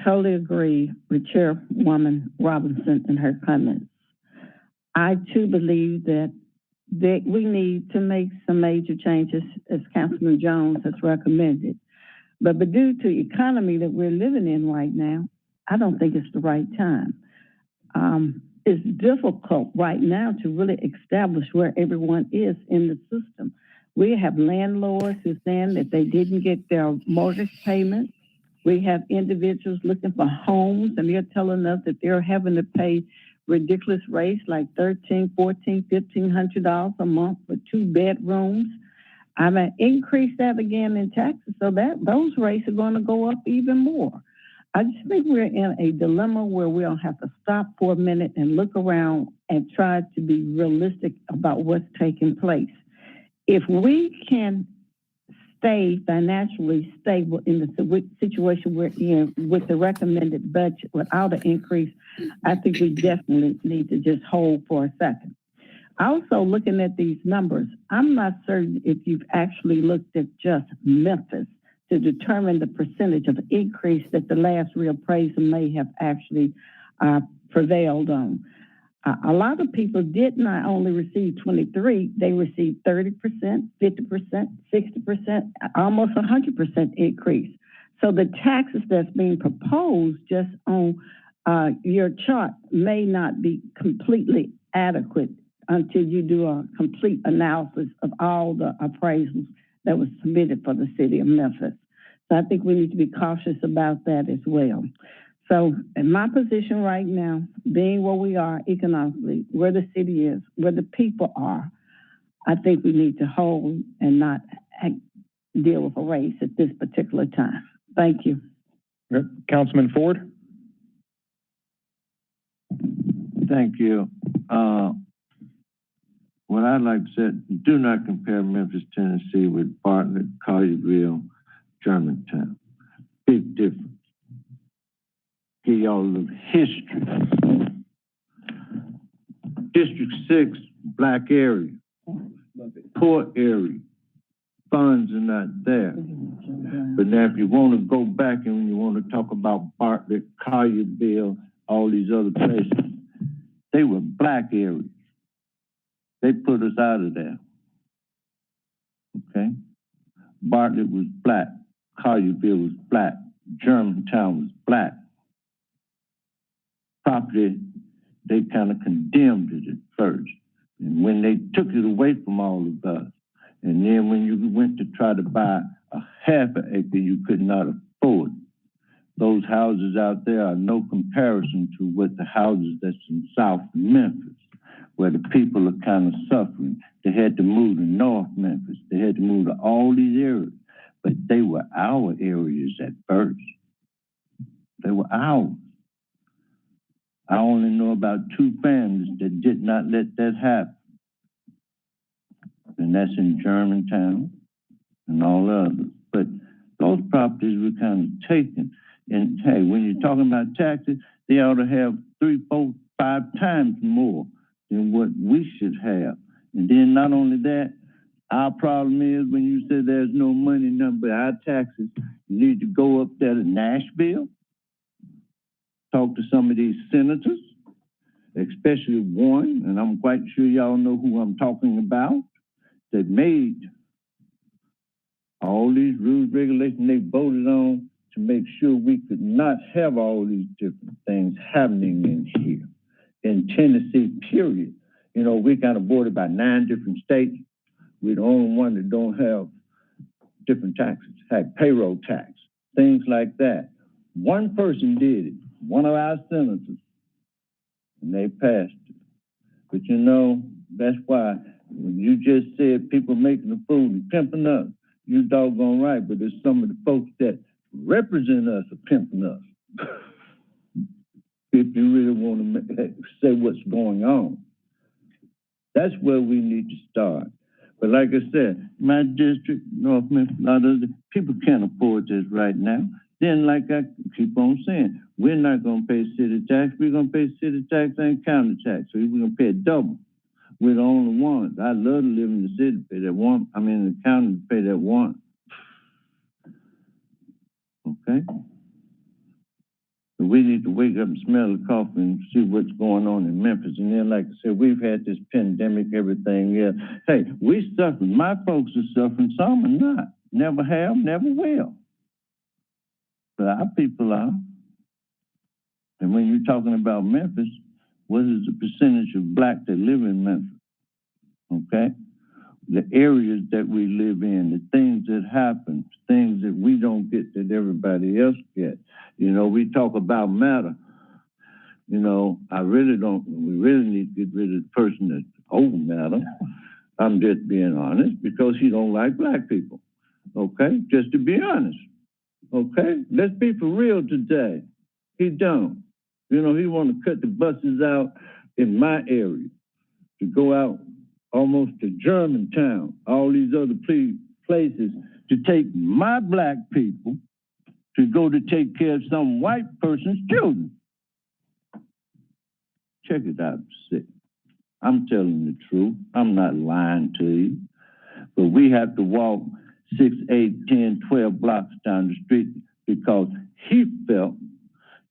[SPEAKER 8] totally agree with Chairwoman Robinson and her comments. I too believe that we need to make some major changes, as Councilman Jones has recommended. But due to the economy that we're living in right now, I don't think it's the right time. It's difficult right now to really establish where everyone is in the system. We have landlords who saying that they didn't get their mortgage payment. We have individuals looking for homes, and they're telling us that they're having to pay ridiculous rates like $1,300, $1,400, $1,500 a month for 2 bedrooms. I'm going to increase that again in taxes, so that those rates are going to go up even more. I just think we're in a dilemma where we'll have to stop for a minute and look around and try to be realistic about what's taking place. If we can stay financially stable in the situation we're in with the recommended budget without an increase, I think we definitely need to just hold for a second. Also, looking at these numbers, I'm not certain if you've actually looked at just Memphis to determine the percentage of increase that the last reappraisal may have actually prevailed on. A lot of people did not only receive 23, they received 30%, 50%, 60%, almost 100% increase. So the taxes that's being proposed just on your chart may not be completely adequate until you do a complete analysis of all the appraisals that was submitted for the city of Memphis. So I think we need to be cautious about that as well. So in my position right now, being where we are economically, where the city is, where the people are, I think we need to hold and not deal with a race at this particular time. Thank you.
[SPEAKER 1] Yep. Councilman Ford?
[SPEAKER 13] Thank you. What I'd like to say, do not compare Memphis, Tennessee with Bartlett, Collierville, Germantown. Big difference. Give y'all a little history. District 6, black area, poor area. Funds are not there. But now if you want to go back and you want to talk about Bartlett, Collierville, all these other places, they were black areas. They put us out of there. Okay? Bartlett was black. Collierville was black. Germantown was black. Property, they kind of condemned it at first. And when they took it away from all of us, and then when you went to try to buy a half an acre, you could not afford it. Those houses out there are no comparison to what the houses that's in South Memphis, where the people are kind of suffering. They had to move to North Memphis. They had to move to all these areas, but they were our areas at first. They were ours. I only know about 2 families that did not let that happen. And that's in Germantown and all others. But those properties were kind of taken. And hey, when you're talking about taxes, they ought to have 3, 4, 5 times more than what we should have. And then not only that, our problem is when you say there's no money, number our taxes, you need to go up there to Nashville, talk to some of these senators, especially one, and I'm quite sure y'all know who I'm talking about, that made all these rules, regulations they voted on to make sure we could not have all these different things happening in here. In Tennessee, period. You know, we're kind of bordered by 9 different states. We're the only one that don't have different taxes, like payroll tax, things like that. One person did it, one of our senators, and they passed it. But you know, that's why when you just said people making the food and pimping us, you doggone right, but there's some of the folks that represent us are pimping us. If you really want to say what's going on. That's where we need to start. But like I said, my district, North Memphis, a lot of the people can't afford this right now. Then, like I keep on saying, we're not going to pay city tax. We're going to pay city tax and county tax. So we're going to pay double. We're the only ones. I love to live in the city, pay that one. I mean, in the county, pay that one. Okay? So we need to wake up and smell the coffee and see what's going on in Memphis. And then, like I said, we've had this pandemic, everything else. Hey, we suffering. My folks are suffering. Some are not. Never have, never will. But our people are. And when you're talking about Memphis, what is the percentage of black that live in Memphis? Okay? the areas that we live in, the things that happen, things that we don't get that everybody else gets. You know, we talk about matter. You know, we really need to get rid of the person that's over matter. I'm just being honest because he don't like black people. Okay? Just to be honest. Okay? Let's be for real today. He don't. You know, he want to cut the buses out in my area to go out almost to Germantown, all these other places to take my black people to go to take care of some white person's children. Check it out, Cip. I'm telling the truth. I'm not lying to you. But we have to walk 6, 8, 10, 12 blocks down the street because he felt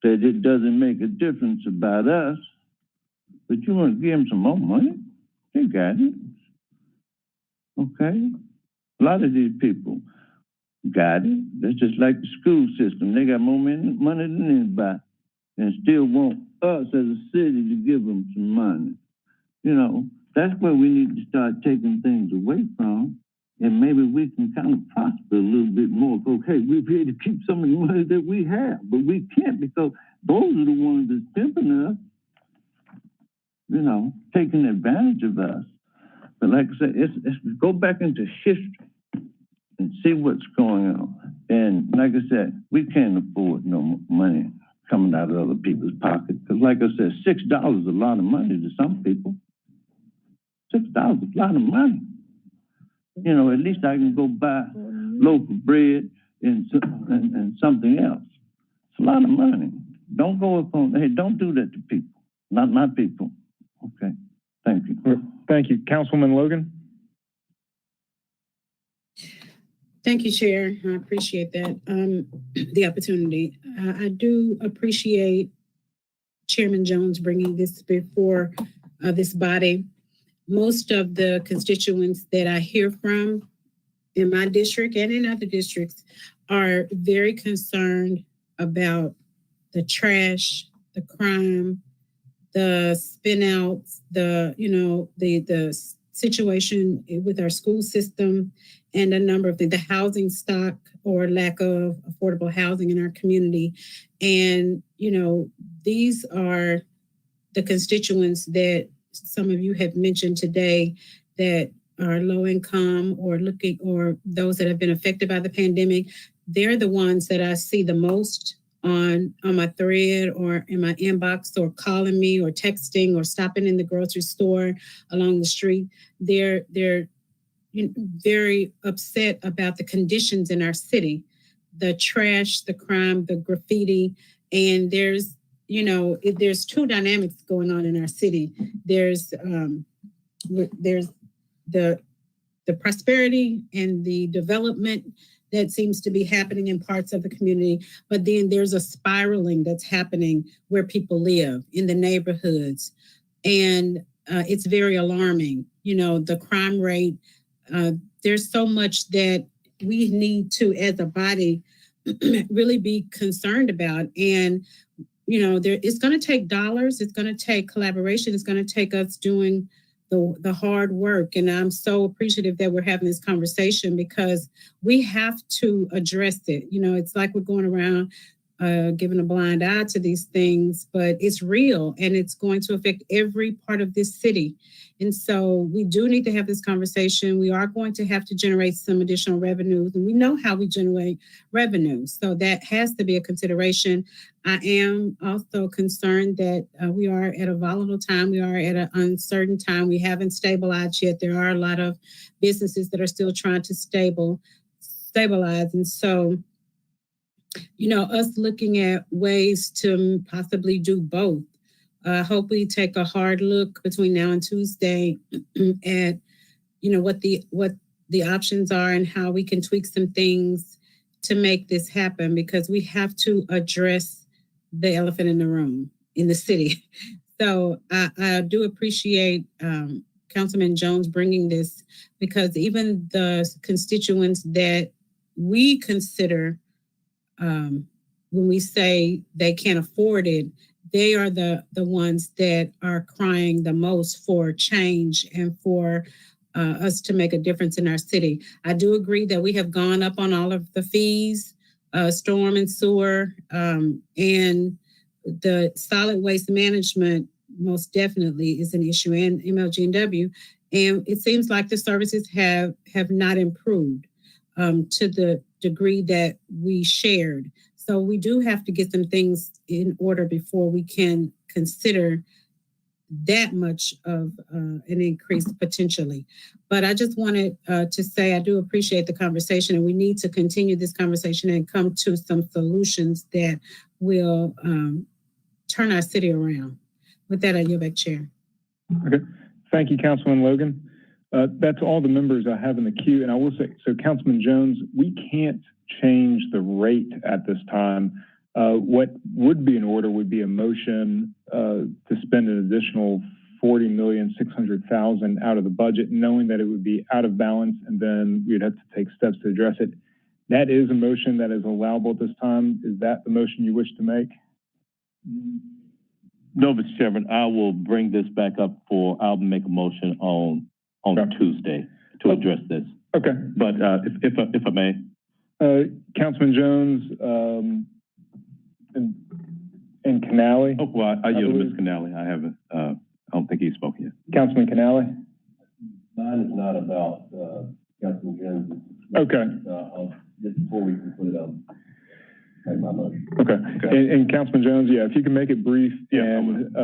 [SPEAKER 13] that it doesn't make a difference about us. But you want to give him some more money? They got it. Okay? A lot of these people got it. That's just like the school system. They got more money than anybody and still want us as a city to give them some money. You know, that's where we need to start taking things away from, and maybe we can kind of prosper a little bit more. Okay, we'll be able to keep some of the money that we have, but we can't because those are the ones that's pimping us, you know, taking advantage of us. But like I said, let's go back into history and see what's going on. And like I said, we can't afford no more money coming out of other people's pockets. Because like I said, $6 is a lot of money to some people. $6 is a lot of money. You know, at least I can go buy loaf of bread and something else. It's a lot of money. Don't go up on, hey, don't do that to people. Not my people. Okay. Thank you.
[SPEAKER 1] Thank you. Councilman Logan?
[SPEAKER 4] Thank you, Chair. I appreciate that, the opportunity. I do appreciate Chairman Jones bringing this before this body. Most of the constituents that I hear from in my district and in other districts are very concerned about the trash, the crime, the spin outs, the situation with our school system and a number of the housing stock or lack of affordable housing in our community. And, you know, these are the constituents that some of you have mentioned today that are low income or those that have been affected by the pandemic. They're the ones that I see the most on my thread or in my inbox or calling me or texting or stopping in the grocery store along the street. They're very upset about the conditions in our city, the trash, the crime, the graffiti, and there's two dynamics going on in our city. There's the prosperity and the development that seems to be happening in parts of the community, but then there's a spiraling that's happening where people live in the neighborhoods, and it's very alarming. You know, the crime rate. There's so much that we need to, as a body, really be concerned about. And you know, it's going to take dollars. It's going to take collaboration. It's going to take us doing the hard work. And I'm so appreciative that we're having this conversation because we have to address it. You know, it's like we're going around giving a blind eye to these things, but it's real and it's going to affect every part of this city. And so we do need to have this conversation. We are going to have to generate some additional revenues, and we know how we generate revenue. So that has to be a consideration. I am also concerned that we are at a volatile time. We are at an uncertain time. We haven't stabilized yet. There are a lot of businesses that are still trying to stabilize. And so, you know, us looking at ways to possibly do both. I hope we take a hard look between now and Tuesday at, you know, what the options are and how we can tweak some things to make this happen, because we have to address the elephant in the room in the city. So I do appreciate Councilman Jones bringing this, because even the constituents that we consider when we say they can't afford it, they are the ones that are crying the most for change and for us to make a difference in our city. I do agree that we have gone up on all of the fees, storm and sewer, and the solid waste management most definitely is an issue, and MLG&W. And it seems like the services have not improved to the degree that we shared. So we do have to get some things in order before we can consider that much of an increase potentially. But I just wanted to say I do appreciate the conversation, and we need to continue this conversation and come to some solutions that will turn our city around. With that, I yield back, Chair.
[SPEAKER 1] Okay. Thank you, Councilman Logan. That's all the members I have in the queue. And I will say, so Councilman Jones, we can't change the rate at this time. What would be in order would be a motion to spend an additional $40,600,000 out of the budget, knowing that it would be out of balance, and then we'd have to take steps to address it. That is a motion that is allowable at this time. Is that the motion you wish to make?
[SPEAKER 5] No, Mr. Chairman, I will bring this back up I'll make a motion on Tuesday to address this.
[SPEAKER 1] Okay.
[SPEAKER 5] But if I may.
[SPEAKER 1] Councilman Jones and Canale.
[SPEAKER 5] Oh, well, I yield to Ms. Canale. I haven't, I don't think he's spoken yet.
[SPEAKER 1] Councilman Canale?
[SPEAKER 14] Mine is not about Councilman Jones.
[SPEAKER 1] Okay.
[SPEAKER 14] Just before we conclude, I'll make my motion.
[SPEAKER 1] Okay. And Councilman Jones, yeah, if you can make it brief.
[SPEAKER 5] Yeah,
[SPEAKER 1] and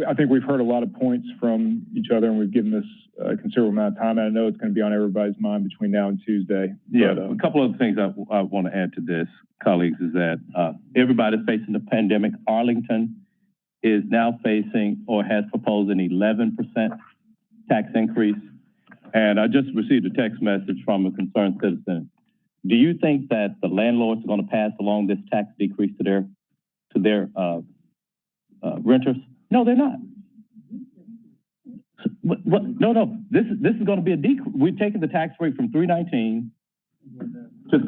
[SPEAKER 1] I think we've heard a lot of points from each other, and we've given this a considerable amount of time. And I know it's going to be on everybody's mind between now and Tuesday.
[SPEAKER 5] Yeah, but, a couple of things I want to add to this, colleagues, is that everybody's facing the pandemic. Arlington is now facing or has proposed an 11% tax increase. And I just received a text message from a concerned citizen. Do you think that the landlords are going to pass along this tax decrease to their renters? No, they're not. No. This is going to be a decrease. We're taking the tax rate from 319 to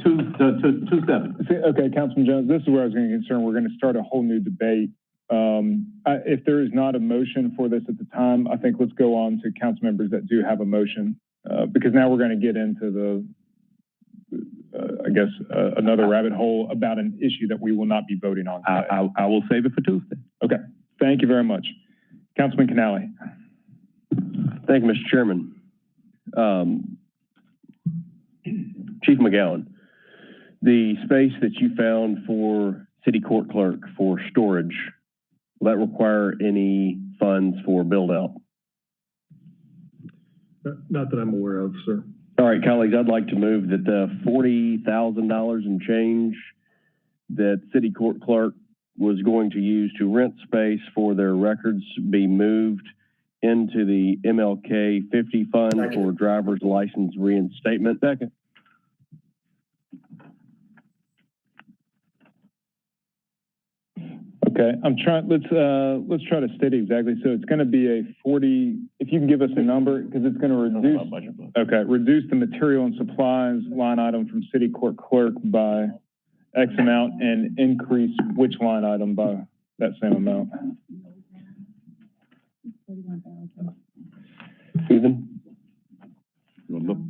[SPEAKER 5] 27.
[SPEAKER 1] Okay, Councilman Jones, this is where I was going to be concerned. We're going to start a whole new debate. If there is not a motion for this at the time, I think let's go on to council members that do have a motion, because now we're going to get into another rabbit hole about an issue that we will not be voting on today.
[SPEAKER 5] I will save it for Tuesday.
[SPEAKER 1] Okay. Thank you very much. Councilman Canale.
[SPEAKER 14] Thank you, Mr. Chairman. Chief McGowan, the space that you found for city court clerk for storage, will that require any funds for build out?
[SPEAKER 7] Not that I'm aware of, sir.
[SPEAKER 14] All right, colleagues, I'd like to move that the $40,000 and change that city court clerk was going to use to rent space for their records be moved into the MLK 50 fund for driver's license reinstatement. Second.
[SPEAKER 1] Okay, let's try to state it exactly. So it's going to be a 40, if you can give us a number, because it's going to reduce the material and supplies line item from city court clerk by X amount and increase which line item by that same amount.
[SPEAKER 14] Susan?
[SPEAKER 5] You want to look?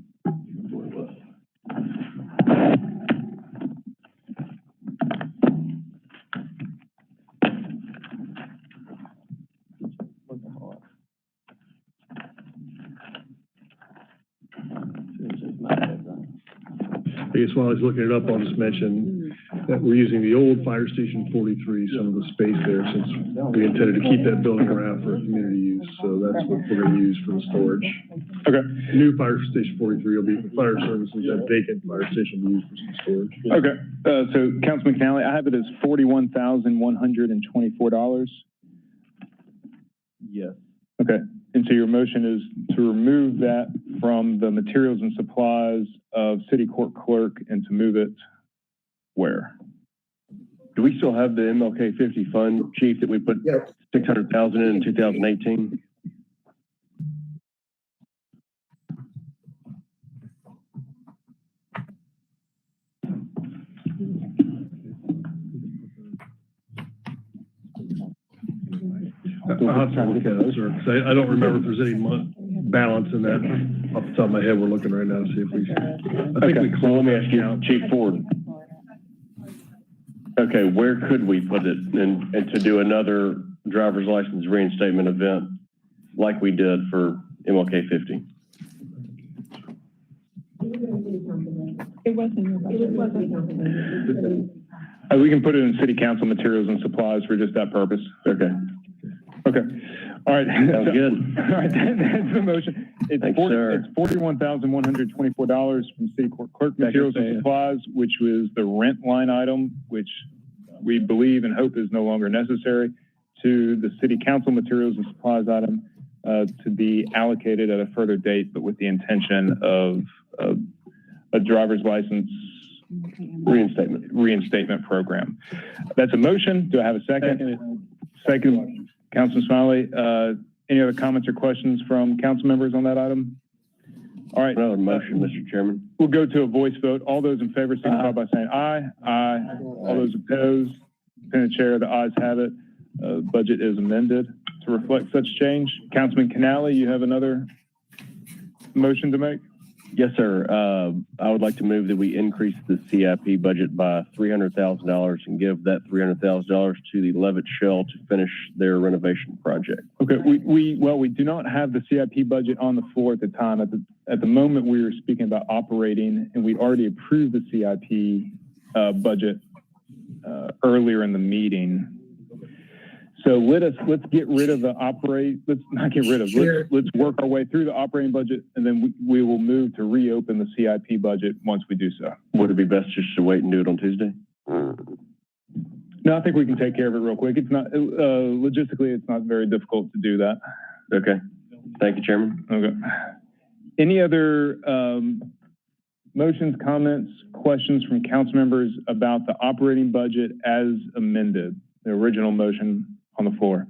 [SPEAKER 7] I guess while I was looking it up, I'll just mention that we're using the old Fire Station 43, some of the space there, since we intended to keep that building around for community use. So that's what we're going to use for the storage.
[SPEAKER 1] Okay.
[SPEAKER 7] New Fire Station 43 will be for fire services. That vacant fire station will be used for some storage.
[SPEAKER 1] Okay. So Councilman Canale, I have it as $41,124.
[SPEAKER 14] Yes.
[SPEAKER 1] Okay. And so your motion is to remove that from the materials and supplies of city court clerk and to move it where?
[SPEAKER 14] Do we still have the MLK 50 fund, Chief, that we put $600,000 in 2018?
[SPEAKER 7] I'll have to look at it, sir, 'cause I don't remember if there's any balance in that. Off the top of my head, we're looking right now to see if we, I think we
[SPEAKER 14] So let
[SPEAKER 7] closed
[SPEAKER 14] me
[SPEAKER 7] that
[SPEAKER 14] ask you,
[SPEAKER 7] account.
[SPEAKER 14] Chief Ford. Okay, where could we put it and to do another driver's license reinstatement event like we did for MLK 50?
[SPEAKER 11] It wasn't.
[SPEAKER 1] We can put it in city council materials and supplies for just that purpose.
[SPEAKER 14] Okay,
[SPEAKER 1] Okay. All right.
[SPEAKER 14] sounds good.
[SPEAKER 1] All right, that's the motion. It's
[SPEAKER 14] Thanks, sir.
[SPEAKER 1] It's $41,124 from city court clerk materials and supplies, which was the rent line item, which we believe and hope is no longer necessary, to the city council materials and supplies item to be allocated at a further date, but with the intention of a driver's license reinstatement program. That's a motion. Do I have a second? Second, Councilman Smiley. Any other comments or questions from council members on that item? All right.
[SPEAKER 14] Another motion, Mr. Chairman.
[SPEAKER 1] We'll go to a voice vote. All those in favor signify by saying aye. Aye. All those opposed, Lieutenant Chair, the ayes have it. Budget is amended to reflect such change. Councilman Canale, you have another motion to make?
[SPEAKER 14] Yes, sir. I would like to move that we increase the CIP budget by $300,000 and give that $300,000 to the Levitt Shell to finish their renovation project.
[SPEAKER 1] Okay, we do not have the CIP budget on the floor at the time. At the moment, we were speaking about operating, and we already approved the CIP budget earlier in the meeting. So let's get rid of the let's work our way through the operating budget, and then we will move to reopen the CIP budget once we do so.
[SPEAKER 14] Would it be best just to wait and do it on Tuesday?
[SPEAKER 1] No, I think we can take care of it real quick. It's not logistically, it's not very difficult to do that.
[SPEAKER 14] Okay. Thank you, Chairman.
[SPEAKER 1] Okay. Any other motions, comments, questions from council members about the operating budget as amended, the original motion on the floor?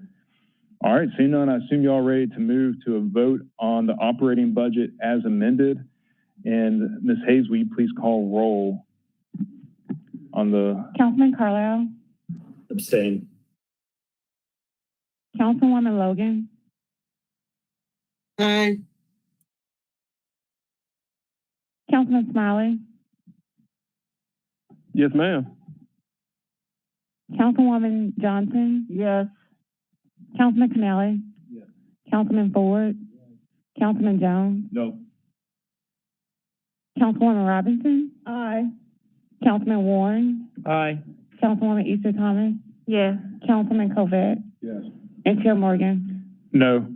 [SPEAKER 1] All right, seeing none, I assume you all ready to move to a vote on the operating budget as amended. And Ms. Hayes, will you please call roll on the...
[SPEAKER 2] Councilman Carlisle,
[SPEAKER 3] Abstain.
[SPEAKER 2] Councilwoman Logan,
[SPEAKER 4] Aye.
[SPEAKER 2] Councilman Smiley,
[SPEAKER 9] Yes, ma'am.
[SPEAKER 2] Councilwoman Johnson. Yes. Councilman Canale.
[SPEAKER 7] Yes.
[SPEAKER 2] Councilman Ford. Councilman Jones.
[SPEAKER 7] No.
[SPEAKER 2] Councilwoman Robinson.
[SPEAKER 8] Aye.
[SPEAKER 2] Councilman Warren.
[SPEAKER 6] Aye.
[SPEAKER 2] Councilwoman Easter Thomas. Yes. Councilman Covett.
[SPEAKER 7] Yes.
[SPEAKER 2] And Chair Morgan.
[SPEAKER 1] No.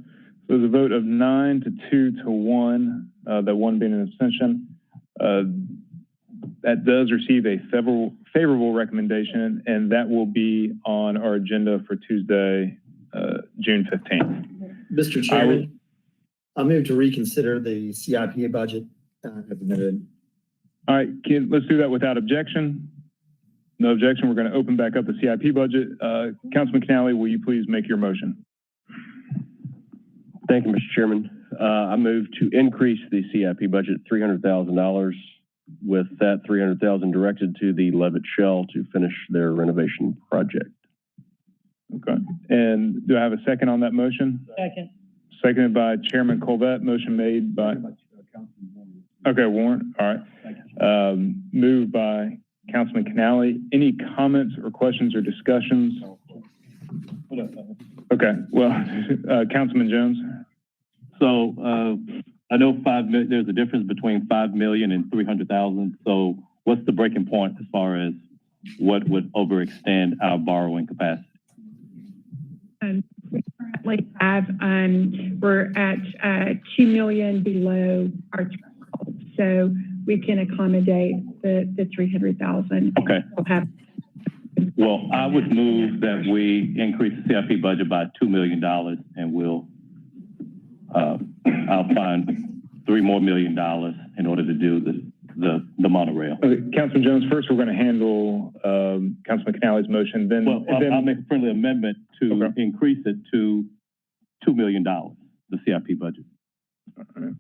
[SPEAKER 1] So it was a vote of 9 to 2 to 1, that one being an abstention. That does receive a favorable recommendation, and that will be on our agenda for Tuesday, June 15th.
[SPEAKER 3] Mr. Chairman, I move to reconsider the CIP budget as amended.
[SPEAKER 1] All right, let's do that without objection. No objection. We're going to open back up the CIP budget. Councilman Canale, will you please make your motion?
[SPEAKER 14] Thank you, Mr. Chairman. I move to increase the CIP budget $300,000 with that $300,000 directed to the Levitt Shell to finish their renovation project.
[SPEAKER 1] Okay. And do I have a second on that motion?
[SPEAKER 6] Second.
[SPEAKER 1] Seconded by Chairman Colvett. Motion made by... Okay, Warren. All right. Moved by Councilman Canale. Any comments or questions or discussions? Okay. Well, Councilman Jones.
[SPEAKER 5] So I know there's a difference between 5 million and 300,000. So what's the breaking point as far as what would overextend our borrowing capacity?
[SPEAKER 11] We currently have, we're at 2 million below our threshold, so we can accommodate the 300,000.
[SPEAKER 5] Okay.
[SPEAKER 11] We'll have.
[SPEAKER 5] Well, I would move that we increase the CIP budget by $2 million, and we'll I'll find $3 more million in order to do the monorail.
[SPEAKER 1] Okay, Councilman Jones, first we're going to handle Councilman Canale's motion. Then,
[SPEAKER 5] I'll make a friendly amendment to increase it to $2 million, the CIP budget.
[SPEAKER 1] All right.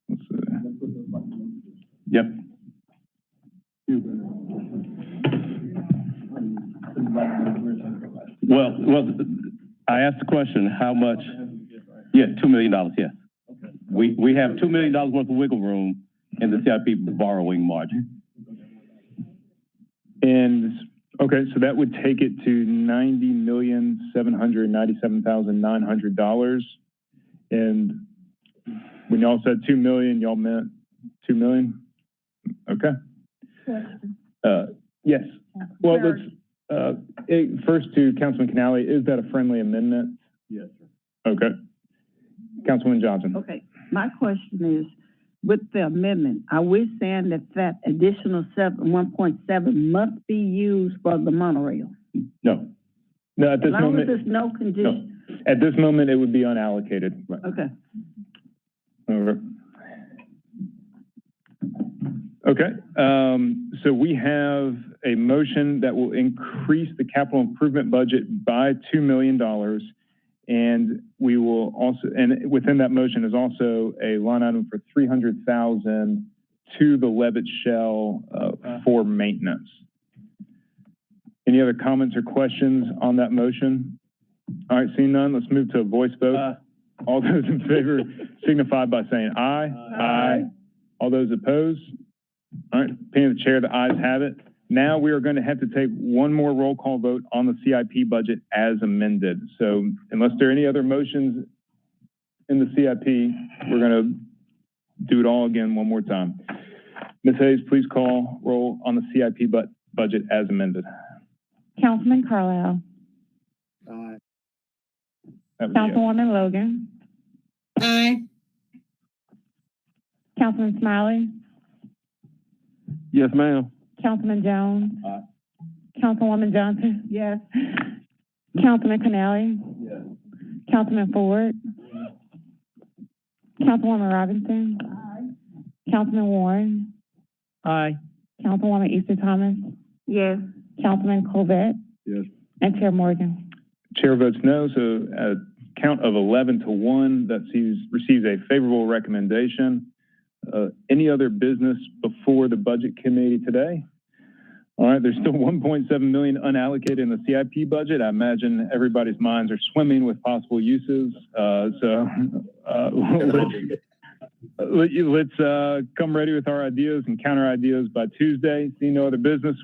[SPEAKER 1] Let's see.
[SPEAKER 5] Yep. Well, I asked the question, how much? Yeah, $2 million, yes. We have $2 million worth of wiggle room in the CIP borrowing margin.
[SPEAKER 1] And, okay, so that would take it to $90,797,900. And when y'all said 2 million, y'all meant 2 million? Okay. Yes. Well, let's, first to Councilman Canale, is that a friendly amendment?
[SPEAKER 15] Yes, sir.
[SPEAKER 1] Okay. Councilman Johnson.
[SPEAKER 8] Okay, my question is, with the amendment, are we saying that additional 1.7 must be used for the monorail?
[SPEAKER 1] No. No, at this
[SPEAKER 8] As long
[SPEAKER 1] moment.
[SPEAKER 8] as there's no condition.
[SPEAKER 1] No. At this moment, it would be unallocated. Right.
[SPEAKER 8] Okay.
[SPEAKER 1] Over. Okay, so we have a motion that will increase the capital improvement budget by $2 million. And we will also, and within that motion is also a line item for $300,000 to the Levitt Shell for maintenance. Any other comments or questions on that motion? All right, seeing none, let's move to a voice vote. All those in favor signify by saying aye. Aye. All those opposed? All right, opinion of the chair, the ayes have it. Now we are going to have to take one more roll call vote on the CIP budget as amended. So unless there are any other motions in the CIP, we're going to do it all again one more time. Ms. Hayes, please call roll on the CIP budget as amended.
[SPEAKER 2] Councilman Carlisle.
[SPEAKER 3] Aye.
[SPEAKER 2] Councilwoman Logan.
[SPEAKER 4] Aye.
[SPEAKER 2] Councilman Smiley.
[SPEAKER 9] Yes, ma'am.
[SPEAKER 2] Councilman Jones.
[SPEAKER 1] Aye.
[SPEAKER 2] Councilwoman Johnson.
[SPEAKER 8] Yes.
[SPEAKER 2] Councilman Canale.
[SPEAKER 15] Yes.
[SPEAKER 2] Councilman Ford. Councilwoman Robinson.
[SPEAKER 8] Aye.
[SPEAKER 2] Councilman Warren.
[SPEAKER 6] Aye.
[SPEAKER 2] Councilwoman Easter Thomas.
[SPEAKER 8] Yes.
[SPEAKER 2] Councilman Colbert.
[SPEAKER 15] Yes.
[SPEAKER 2] And Chair Morgan.
[SPEAKER 1] Chair votes no, so a count of 11-1, that receives a favorable recommendation. Any other business before the budget committee today? All right, there's still 1.7 million unallocated in the CIP budget. I imagine everybody's minds are swimming with possible uses. Let's come ready with our ideas and counter ideas by Tuesday. See no other business.